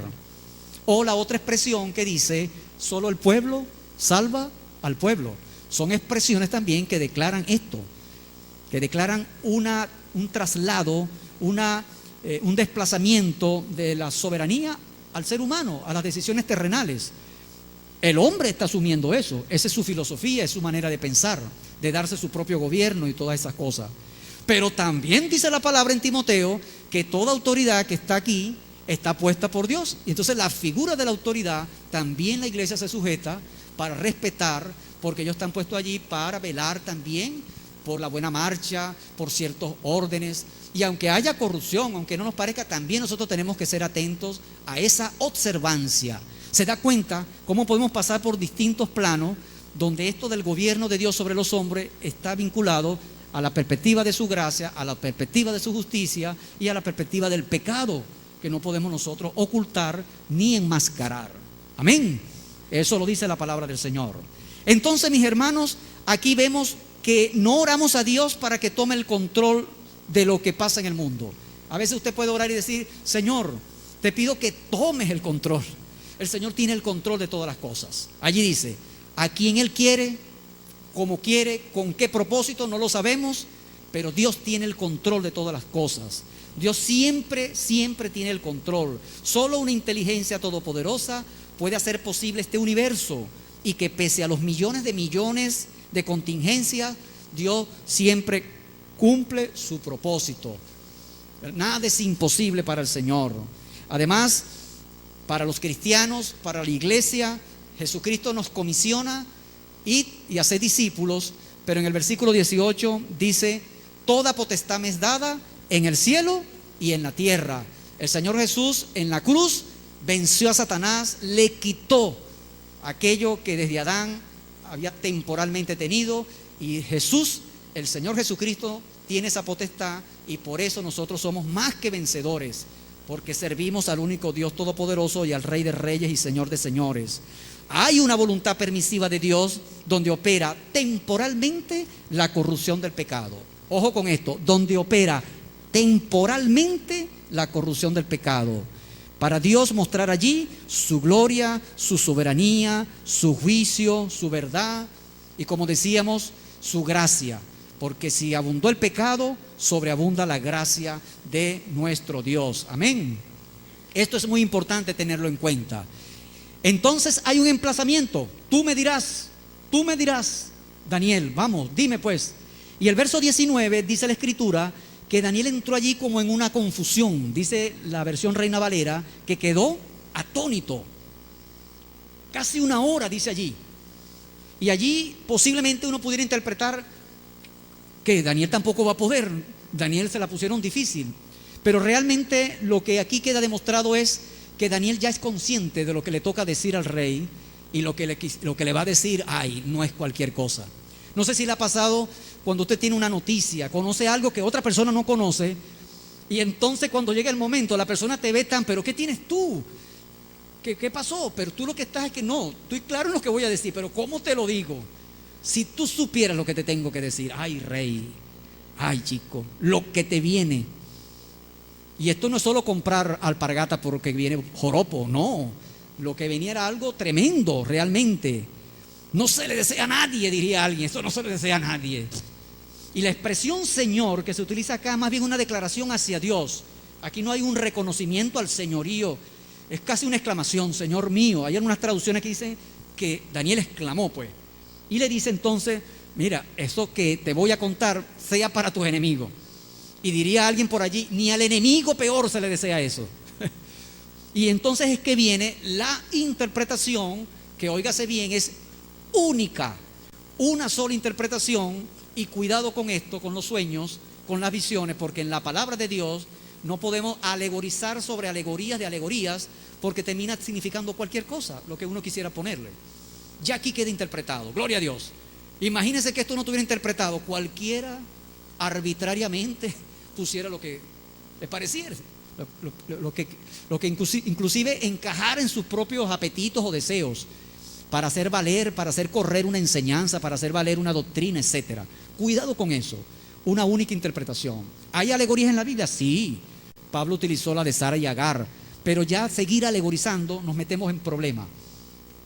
O la otra expresión que dice, solo el pueblo salva al pueblo. Son expresiones también que declaran esto, que declaran un traslado, un desplazamiento de la soberanía al ser humano, a las decisiones terrenales. El hombre está asumiendo eso, esa es su filosofía, es su manera de pensar, de darse su propio gobierno y todas esas cosas. Pero también dice la palabra en Timoteo que toda autoridad que está aquí está puesta por Dios. Y entonces la figura de la autoridad también la iglesia se sujeta para respetar, porque ellos están puestos allí para velar también por la buena marcha, por ciertos órdenes. Y aunque haya corrupción, aunque no nos parezca, también nosotros tenemos que ser atentos a esa observancia. Se da cuenta cómo podemos pasar por distintos planos donde esto del gobierno de Dios sobre los hombres está vinculado a la perspectiva de su gracia, a la perspectiva de su justicia y a la perspectiva del pecado que no podemos nosotros ocultar ni enmascarar. Amén. Eso lo dice la palabra del Señor. Entonces, mis hermanos, aquí vemos que no oramos a Dios para que tome el control de lo que pasa en el mundo. A veces usted puede orar y decir, Señor, te pido que tomes el control. El Señor tiene el control de todas las cosas. Allí dice, a quien Él quiere, como quiere, con qué propósito, no lo sabemos, pero Dios tiene el control de todas las cosas. Dios siempre tiene el control. Solo una inteligencia todopoderosa puede hacer posible este universo, y que pese a los millones de contingencias, Dios siempre cumple su propósito. Nada es imposible para el Señor. Además, para los cristianos, para la iglesia, Jesucristo nos comisiona id y hacer discípulos, pero en el versículo 18 dice, toda potestad me es dada en el cielo y en la tierra. El Señor Jesús en la cruz venció a Satanás, le quitó aquello que desde Adán había temporalmente tenido, y Jesús, el Señor Jesucristo, tiene esa potestad, y por eso nosotros somos más que vencedores, porque servimos al único Dios todopoderoso y al Rey de Reyes y Señor de Señores. Hay una voluntad permisiva de Dios donde opera temporalmente la corrupción del pecado. Ojo con esto, donde opera temporalmente la corrupción del pecado, para Dios mostrar allí su gloria, su soberanía, su juicio, su verdad y, como decíamos, su gracia. Porque si abundó el pecado, sobreabunda la gracia de nuestro Dios. Amén. Esto es muy importante tenerlo en cuenta. Entonces hay un emplazamiento. Tú me dirás, Daniel, vamos, dime pues. Y el verso 19 dice la Escritura que Daniel entró allí como en una confusión. Dice la versión Reina Valera que quedó atónito. Casi una hora dice allí. Y allí posiblemente uno pudiera interpretar que Daniel tampoco va a poder. Daniel se la pusieron difícil. Pero realmente lo que aquí queda demostrado es que Daniel ya es consciente de lo que le toca decir al rey, y lo que le va a decir, no es cualquier cosa. No sé si le ha pasado cuando usted tiene una noticia, conoce algo que otra persona no conoce, y entonces cuando llega el momento la persona te ve pero ¿qué tienes tú? ¿Qué pasó? Pero tú lo que estás es que no, estoy claro en lo que voy a decir, pero ¿cómo te lo digo? Si tú supieras lo que te tengo que decir, rey, chico, lo que te viene. Y esto no es solo comprar alpargata porque viene joropo, no. Lo que venía era algo tremendo, realmente. No se le desea a nadie, diría alguien. Esto no se le desea a nadie. Y la expresión Señor que se utiliza acá, más bien una declaración hacia Dios. Aquí no hay un reconocimiento al señorío. Es casi una exclamación, Señor mío. Hay algunas traducciones que dicen que Daniel exclamó, pues. Y le dice entonces, mira, eso que te voy a contar sea para tus enemigos. Y diría alguien por allí, ni al enemigo peor se le desea eso. Y entonces es que viene la interpretación, que óigase bien, es única, una sola interpretación. Y cuidado con esto, con los sueños, con las visiones, porque en la palabra de Dios No podemos alegorizar sobre alegorías de alegorías, porque termina significando cualquier cosa, lo que uno quisiera ponerle. Ya aquí queda interpretado, gloria a Dios. Imagínense que esto no estuviera interpretado, cualquiera arbitrariamente pusiera lo que le pareciera, lo que inclusive encajara en sus propios apetitos o deseos, para hacer valer, para hacer correr una enseñanza, para hacer valer una doctrina, etc. Cuidado con eso, una única interpretación. ¿Hay alegorías en la Biblia? Sí, Pablo utilizó la de Sara y Agar, pero ya seguir alegorizando nos metemos en problemas.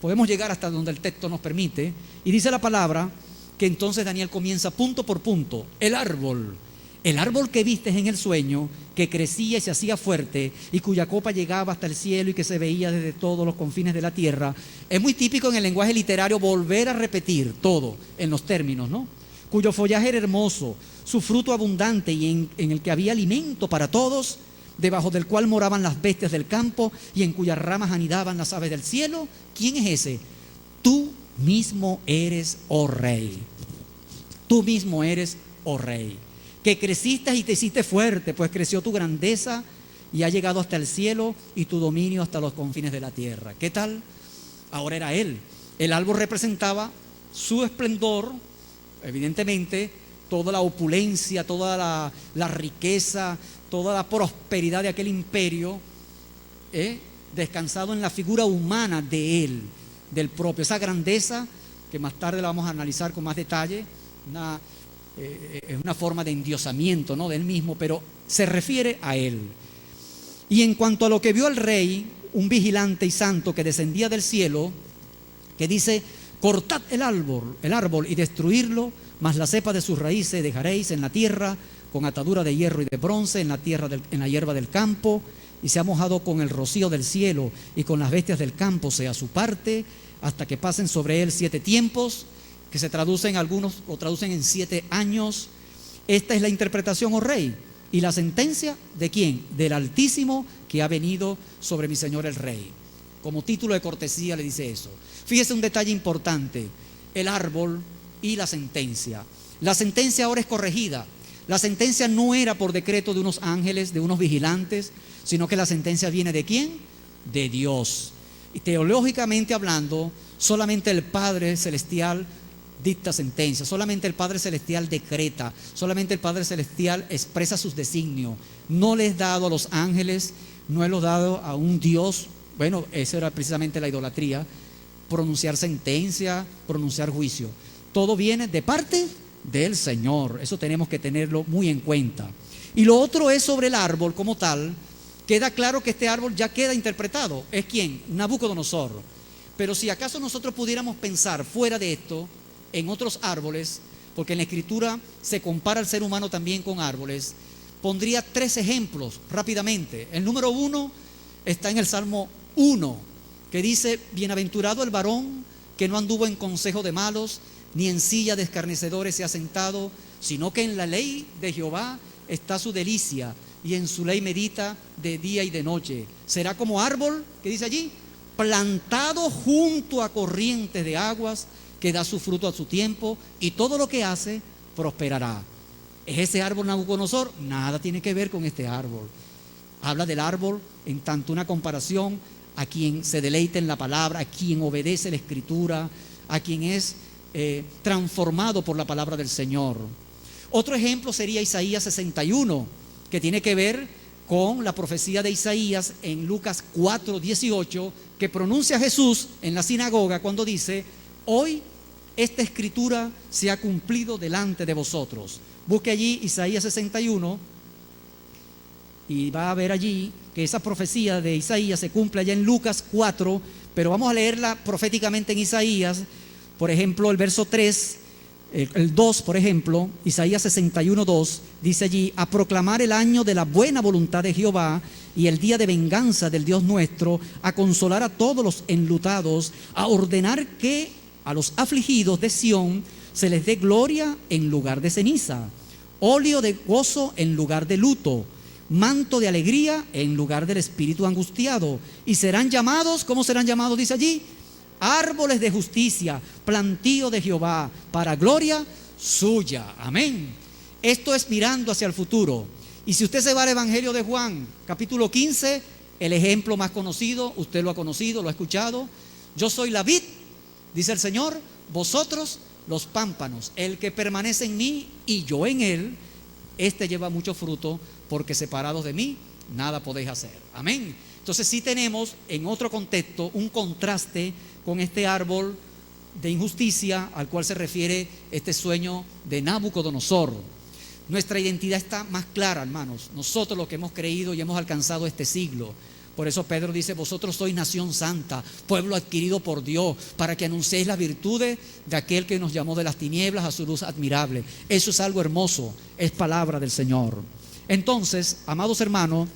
Podemos llegar hasta donde el texto nos permite, y dice la palabra que entonces Daniel comienza punto por punto. El árbol que vistes en el sueño, que crecía y se hacía fuerte, y cuya copa llegaba hasta el cielo y que se veía desde todos los confines de la tierra. Es muy típico en el lenguaje literario volver a repetir todo en los términos, ¿no? Cuyo follaje era hermoso, su fruto abundante, y en el que había alimento para todos, debajo del cual moraban las bestias del campo, y en cuyas ramas anidaban las aves del cielo. ¿Quién es ese? Tú mismo eres, oh Rey. Tú mismo eres, oh Rey, que creciste y te hiciste fuerte, pues creció tu grandeza y ha llegado hasta el cielo, y tu dominio hasta los confines de la tierra. ¿Qué tal? Ahora era él. El árbol representaba su esplendor, evidentemente, toda la opulencia, toda la riqueza, toda la prosperidad de aquel imperio, descansado en la figura humana de él, del propio. Esa grandeza, que más tarde la vamos a analizar con más detalle, es una forma de endiosamiento, ¿no?, de él mismo, pero se refiere a él. Y en cuanto a lo que vio el rey, un vigilante y santo que descendía del cielo, que dice: cortad el árbol y destruirlo, mas la cepa de sus raíces dejaréis en la tierra, con atadura de hierro y de bronce, en la hierba del campo, y sea mojado con el rocío del cielo, y con las bestias del campo sea su parte, hasta que pasen sobre él 7 tiempos, que se traducen, algunos lo traducen en 7 años. Esta es la interpretación, oh Rey. ¿Y la sentencia de quién? Del Altísimo, que ha venido sobre mi Señor el Rey. Como título de cortesía le dice eso. Fíjese un detalle importante: el árbol y la sentencia. La sentencia ahora es corregida. La sentencia no era por decreto de unos ángeles, de unos vigilantes, sino que la sentencia viene ¿de quién? De Dios. Y teológicamente hablando, solamente el Padre Celestial dicta sentencia, solamente el Padre Celestial decreta, solamente el Padre Celestial expresa sus designios. No le es dado a los ángeles, no es dado a un Dios, bueno, eso era precisamente la idolatría, pronunciar sentencia, pronunciar juicio. Todo viene de parte del Señor. Eso tenemos que tenerlo muy en cuenta. Y lo otro es sobre el árbol como tal. Queda claro que este árbol ya queda interpretado. ¿Es quién? Nabucodonosor. Pero si acaso nosotros pudiéramos pensar fuera de esto, en otros árboles, porque en la Escritura se compara al ser humano también con árboles, pondría 3 ejemplos rápidamente. El número 1 está en el Salmo 1, que dice: bienaventurado el varón que no anduvo en consejo de malos, ni en silla de escarnecedores se ha sentado, sino que en la ley de Jehová está su delicia, y en su ley medita de día y de noche. Será como árbol, que dice allí, plantado junto a corrientes de aguas, que da su fruto a su tiempo, y todo lo que hace prosperará. ¿Es ese árbol Nabucodonosor? Nada tiene que ver con este árbol. Habla del árbol en tanto una comparación a quien se deleita en la palabra, a quien obedece la Escritura, a quien es transformado por la palabra del Señor. Otro ejemplo sería Isaías 61, que tiene que ver con la profecía de Isaías en Lucas 4:18, que pronuncia Jesús en la sinagoga cuando dice: hoy esta escritura se ha cumplido delante de vosotros. Busque allí Isaías 61 y va a ver allí que esa profecía de Isaías se cumple allá en Lucas 4, pero vamos a leerla proféticamente en Isaías. Por ejemplo, el verso 3, el 2, por ejemplo, Isaías 61:2, dice allí: a proclamar el año de la buena voluntad de Jehová y el día de venganza del Dios nuestro, a consolar a todos los enlutados, a ordenar que a los afligidos de Sión se les dé gloria en lugar de ceniza, óleo de gozo en lugar de luto, manto de alegría en lugar del espíritu angustiado, y serán llamados, ¿cómo serán llamados? Dice allí: árboles de justicia, plantío de Jehová, para gloria suya. Amén. Esto es mirando hacia el futuro. Y si usted se va al Evangelio de Juan, capítulo 15, el ejemplo más conocido, usted lo ha conocido, lo ha escuchado. Yo soy la vid, dice el Señor, vosotros los pámpanos. El que permanece en mí y yo en él, este lleva mucho fruto, porque separados de mí, nada podéis hacer. Amén. Entonces sí tenemos en otro contexto un contraste con este árbol de injusticia al cual se refiere este sueño de Nabucodonosor. Nuestra identidad está más clara, hermanos, nosotros los que hemos creído y hemos alcanzado este siglo. Por eso Pedro dice: vosotros sois nación santa, pueblo adquirido por Dios, para que anunciéis las virtudes de aquel que nos llamó de las tinieblas a su luz admirable. Eso es algo hermoso, es palabra del Señor. Entonces, amados hermanos,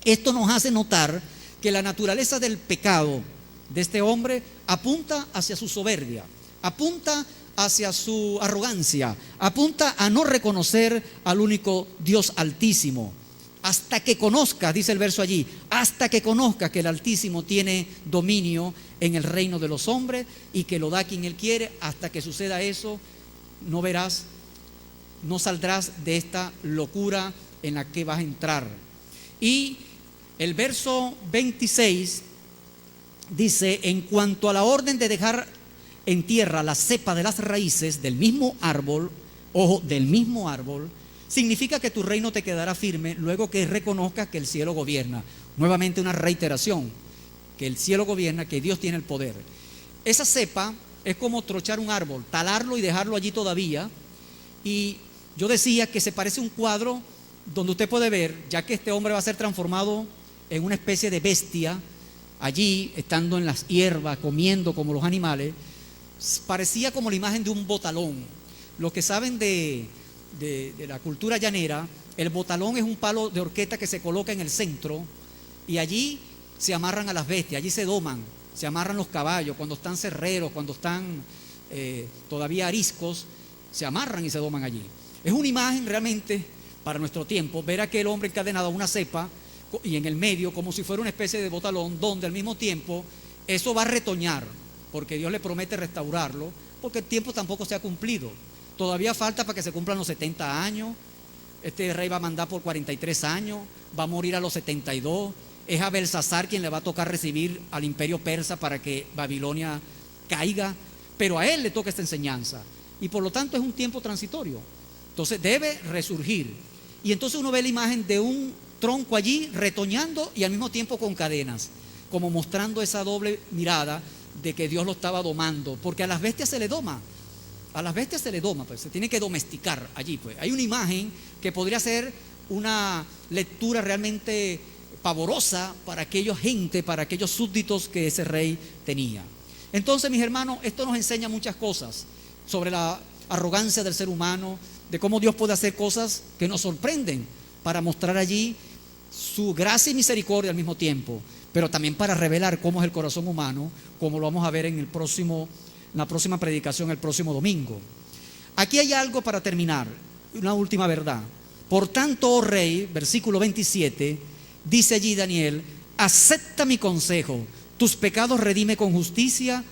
esto nos hace notar que la naturaleza del pecado de este hombre apunta hacia su soberbia, apunta hacia su arrogancia, apunta a no reconocer al único Dios altísimo. Hasta que conozca, dice el verso allí, hasta que conozca que el Altísimo tiene dominio en el reino de los hombres y que lo da a quien Él quiere. Hasta que suceda eso, no verás, no saldrás de esta locura en la que vas a entrar. Y el verso 26 dice: en cuanto a la orden de dejar en tierra la cepa de las raíces del mismo árbol, ojo, del mismo árbol, significa que tu reino te quedará firme luego que reconozcas que el cielo gobierna. Nuevamente una reiteración, que el cielo gobierna, que Dios tiene el poder. Esa cepa es como trochar un árbol, talarlo y dejarlo allí todavía. Y yo decía que se parece a un cuadro donde usted puede ver, ya que este hombre va a ser transformado en una especie de bestia, allí estando en las hierbas, comiendo como los animales, parecía como la imagen de un botalón. Los que saben de la cultura llanera, el botalón es un palo de horqueta que se coloca en el centro y allí se amarran a las bestias, allí se doman, se amarran los caballos cuando están cerreros, cuando están todavía ariscos, se amarran y se doman allí. Es una imagen realmente para nuestro tiempo ver a aquel hombre encadenado a una cepa y en el medio como si fuera una especie de botalón, donde al mismo tiempo eso va a retoñar, porque Dios le promete restaurarlo, porque el tiempo tampoco se ha cumplido. Todavía falta para que se cumplan los 70 años. Este rey va a mandar por 43 años, va a morir a los 72. Es a Belsasar quien le va a tocar recibir al imperio persa para que Babilonia caiga, pero a él le toca esta enseñanza y por lo tanto es un tiempo transitorio. Entonces debe resurgir. Y entonces uno ve la imagen de un tronco allí retoñando y al mismo tiempo con cadenas, como mostrando esa doble mirada de que Dios lo estaba domando, porque a las bestias se le doma. A las bestias se le doma, pues se tiene que domesticar allí. Pues hay una imagen que podría ser una lectura realmente pavorosa para aquella gente, para aquellos súbditos que ese rey tenía. Entonces, mis hermanos, esto nos enseña muchas cosas sobre la arrogancia del ser humano, de cómo Dios puede hacer cosas que nos sorprenden para mostrar allí su gracia y misericordia al mismo tiempo, pero también para revelar cómo es el corazón humano, como lo vamos a ver en la próxima predicación el próximo domingo. Aquí hay algo para terminar, una última verdad. Por tanto, oh rey, versículo 27, dice allí Daniel: acepta mi consejo, tus pecados redime con justicia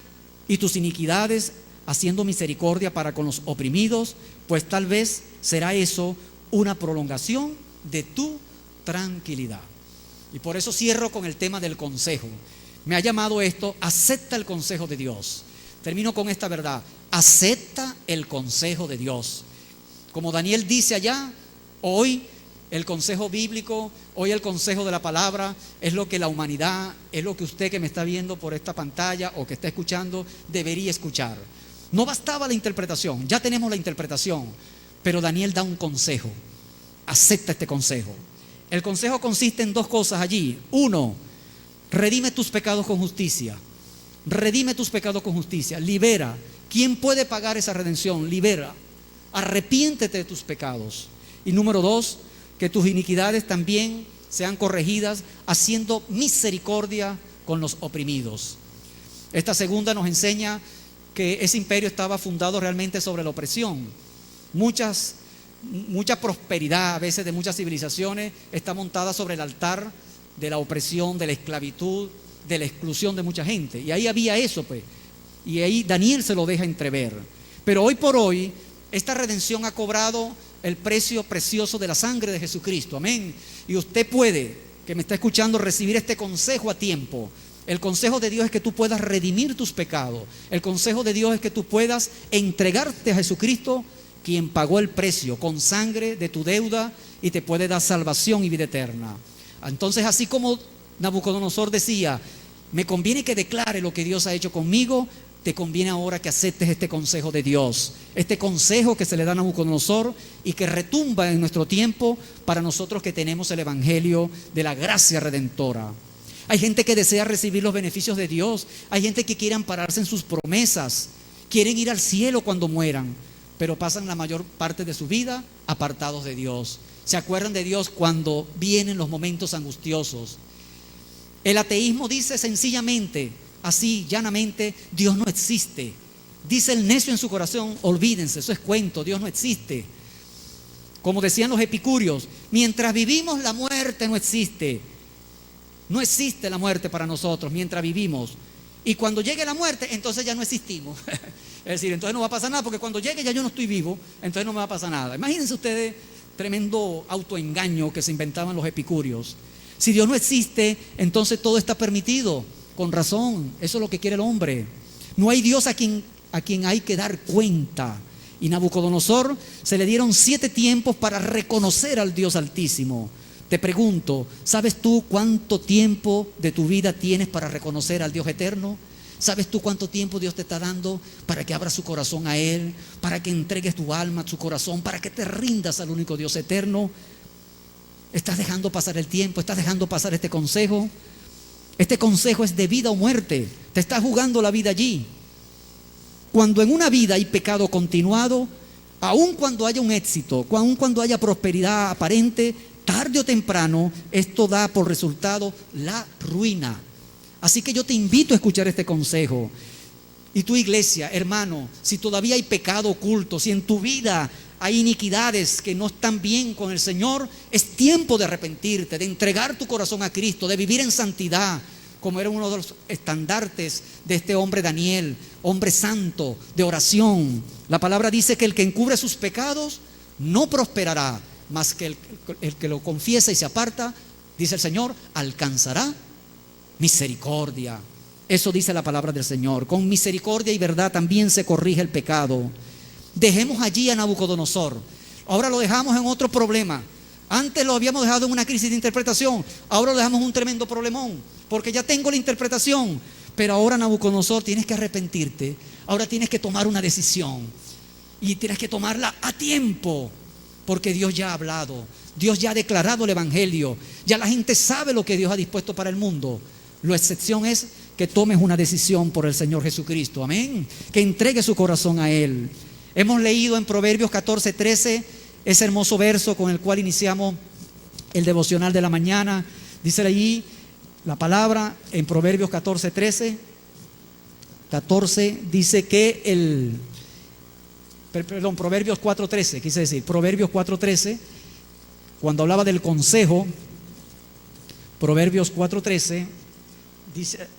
y tus iniquidades haciendo misericordia para con los oprimidos, pues tal vez será eso una prolongación de tu tranquilidad. Y por eso cierro con el tema del consejo. Me ha llamado esto: acepta el consejo de Dios. Termino con esta verdad: acepta el consejo de Dios. Como Daniel dice allá, hoy el consejo bíblico, hoy el consejo de la palabra es lo que la humanidad, es lo que usted que me está viendo por esta pantalla o que está escuchando debería escuchar. No bastaba la interpretación, ya tenemos la interpretación, pero Daniel da un consejo. Acepta este consejo. El consejo consiste en dos cosas allí. Uno, redime tus pecados con justicia. Redime tus pecados con justicia, libera. ¿Quién puede pagar esa redención? Libera. Arrepiéntete de tus pecados. Y número dos, que tus iniquidades también sean corregidas, haciendo misericordia con los oprimidos. Esta segunda nos enseña que ese imperio estaba fundado realmente sobre la opresión. Mucha prosperidad a veces de muchas civilizaciones está montada sobre el altar de la opresión, de la esclavitud, de la exclusión de mucha gente. Y ahí había eso, pues. Y ahí Daniel se lo deja entrever. Pero hoy por hoy, esta redención ha cobrado el precio precioso de la sangre de Jesucristo. Amén. Y usted puede, que me está escuchando, recibir este consejo a tiempo. El consejo de Dios es que tú puedas redimir tus pecados. El consejo de Dios es que tú puedas entregarte a Jesucristo, quien pagó el precio con sangre de tu deuda y te puede dar salvación y vida eterna. Entonces, así como Nabucodonosor decía, me conviene que declare lo que Dios ha hecho conmigo, te conviene ahora que aceptes este consejo de Dios, este consejo que se le da a Nabucodonosor y que retumba en nuestro tiempo para nosotros que tenemos el evangelio de la gracia redentora. Hay gente que desea recibir los beneficios de Dios, hay gente que quiere ampararse en sus promesas, quieren ir al cielo cuando mueran, pero pasan la mayor parte de su vida apartados de Dios. Se acuerdan de Dios cuando vienen los momentos angustiosos. El ateísmo dice sencillamente, así, llanamente, Dios no existe. Dice el necio en su corazón, olvídense, eso es cuento, Dios no existe. Como decían los epicúreos, mientras vivimos la muerte no existe. No existe la muerte para nosotros mientras vivimos. Y cuando llegue la muerte, entonces ya no existimos. Es decir, entonces no va a pasar nada, porque cuando llegue ya yo no estoy vivo, entonces no me va a pasar nada. Imagínense ustedes, tremendo autoengaño que se inventaban los epicúreos. Si Dios no existe, entonces todo está permitido. Con razón, eso es lo que quiere el hombre. No hay Dios a quien hay que dar cuenta. Y Nabucodonosor se le dieron 7 tiempos para reconocer al Dios Altísimo. Te pregunto, ¿sabes tú cuánto tiempo de tu vida tienes para reconocer al Dios eterno? ¿Sabes tú cuánto tiempo Dios te está dando para que abras su corazón a Él, para que entregues tu alma, tu corazón, para que te rindas al único Dios eterno? ¿Estás dejando pasar el tiempo? ¿Estás dejando pasar este consejo? Este consejo es de vida o muerte. Te estás jugando la vida allí. Cuando en una vida hay pecado continuado, aun cuando haya un éxito, aun cuando haya prosperidad aparente, tarde o temprano esto da por resultado la ruina. Así que yo te invito a escuchar este consejo. Y tu iglesia, hermano, si todavía hay pecado oculto, si en tu vida hay iniquidades que no están bien con el Señor, es tiempo de arrepentirte, de entregar tu corazón a Cristo, de vivir en santidad, como era uno de los estandartes de este hombre Daniel, hombre santo, de oración. La palabra dice que el que encubre sus pecados no prosperará, mas que el que lo confiesa y se aparta, dice el Señor, alcanzará misericordia. Eso dice la palabra del Señor. Con misericordia y verdad también se corrige el pecado. Dejemos allí a Nabucodonosor. Ahora lo dejamos en otro problema. Antes lo habíamos dejado en una crisis de interpretación. Ahora lo dejamos en un tremendo problemón, porque ya tengo la interpretación. Pero ahora, Nabucodonosor, tienes que arrepentirte. Ahora tienes que tomar una decisión. Y tienes que tomarla a tiempo, porque Dios ya ha hablado. Dios ya ha declarado el evangelio. Ya la gente sabe lo que Dios ha dispuesto para el mundo. La excepción es que tomes una decisión por el Señor Jesucristo. Amén. Que entregue su corazón a Él. Hemos leído en Proverbios 14:13 ese hermoso verso con el cual iniciamos el devocional de la mañana. Dice allí la palabra en Proverbios 14:13. 14 dice que Proverbios 4:13, quise decir, Proverbios 4:13, cuando hablaba del consejo, Proverbios 4:13,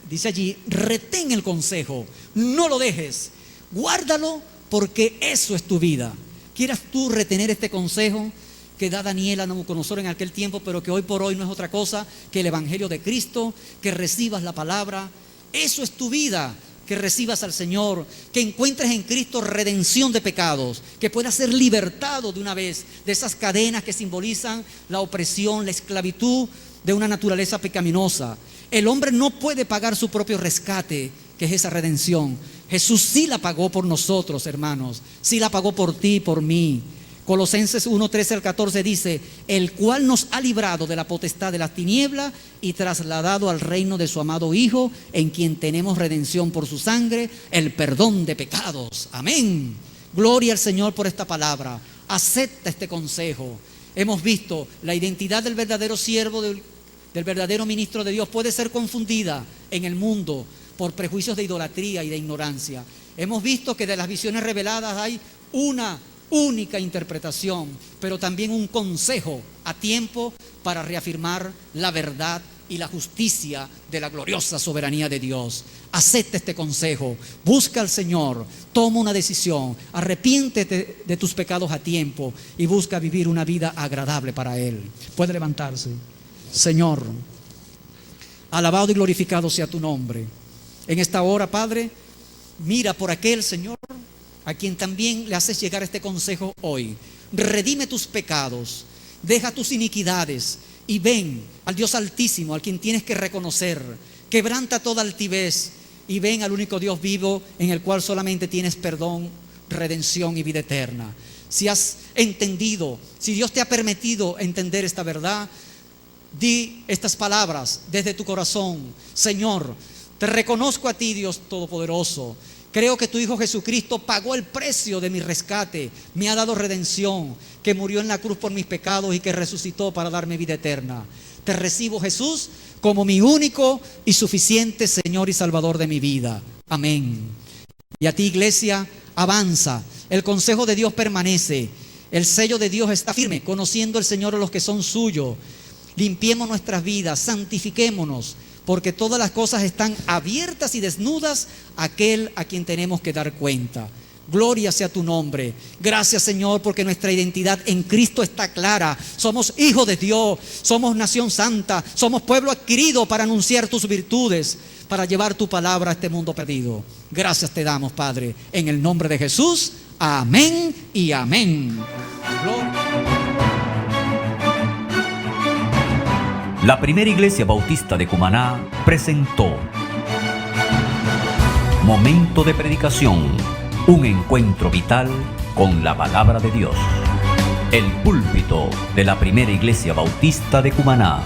dice allí, retén el consejo, no lo dejes, guárdalo, porque eso es tu vida. ¿Quieras tú retener este consejo que da Daniel a Nabucodonosor en aquel tiempo, pero que hoy por hoy no es otra cosa que el evangelio de Cristo, que recibas la palabra? Eso es tu vida, que recibas al Señor, que encuentres en Cristo redención de pecados, que puedas ser libertado de una vez de esas cadenas que simbolizan la opresión, la esclavitud de una naturaleza pecaminosa. El hombre no puede pagar su propio rescate, que es esa redención. Jesús sí la pagó por nosotros, hermanos. Sí la pagó por ti y por mí. Colosenses 1:13 al 14 dice, el cual nos ha librado de la potestad de las tinieblas y trasladado al reino de su amado Hijo, en quien tenemos redención por su sangre, el perdón de pecados. Amén. Gloria al Señor por esta palabra. Acepta este consejo. Hemos visto la identidad del verdadero siervo, del verdadero ministro de Dios puede ser confundida en el mundo por prejuicios de idolatría y de ignorancia. Hemos visto que de las visiones reveladas hay una única interpretación, pero también un consejo a tiempo para reafirmar la verdad y la justicia de la gloriosa soberanía de Dios. acepta este consejo, busca al Señor, toma una decisión, arrepiéntete de tus pecados a tiempo y busca vivir una vida agradable para Él. Puede levantarse. Señor, alabado y glorificado sea tu nombre. En esta hora, Padre, mira por aquel, Señor, a quien también le haces llegar este consejo hoy. Redime tus pecados, deja tus iniquidades y ven al Dios Altísimo, al quien tienes que reconocer. Quebranta toda altivez y ven al único Dios vivo en el cual solamente tienes perdón, redención y vida eterna. Si has entendido, si Dios te ha permitido entender esta verdad, di estas palabras desde tu corazón. Señor, te reconozco a ti, Dios Todopoderoso. Creo que tu Hijo Jesucristo pagó el precio de mi rescate, me ha dado redención, que murió en la cruz por mis pecados y que resucitó para darme vida eterna. Te recibo, Jesús, como mi único y suficiente Señor y Salvador de mi vida. Amén. Y a ti, iglesia, avanza. El consejo de Dios permanece. El sello de Dios está firme, conociendo el Señor a los que son suyos. Limpiemos nuestras vidas, santifiquémonos, porque todas las cosas están abiertas y desnudas a aquel a quien tenemos que dar cuenta. Gloria sea tu nombre. Gracias, Señor, porque nuestra identidad en Cristo está clara. Somos hijos de Dios, somos nación santa, somos pueblo adquirido para anunciar tus virtudes, para llevar tu palabra a este mundo perdido. Gracias te damos, Padre, en el nombre de Jesús. Amén y amén. La Primera Iglesia Bautista de Cumaná presentó Momento de Predicación, un encuentro vital con la palabra de Dios. El púlpito de la Primera Iglesia Bautista de Cumaná.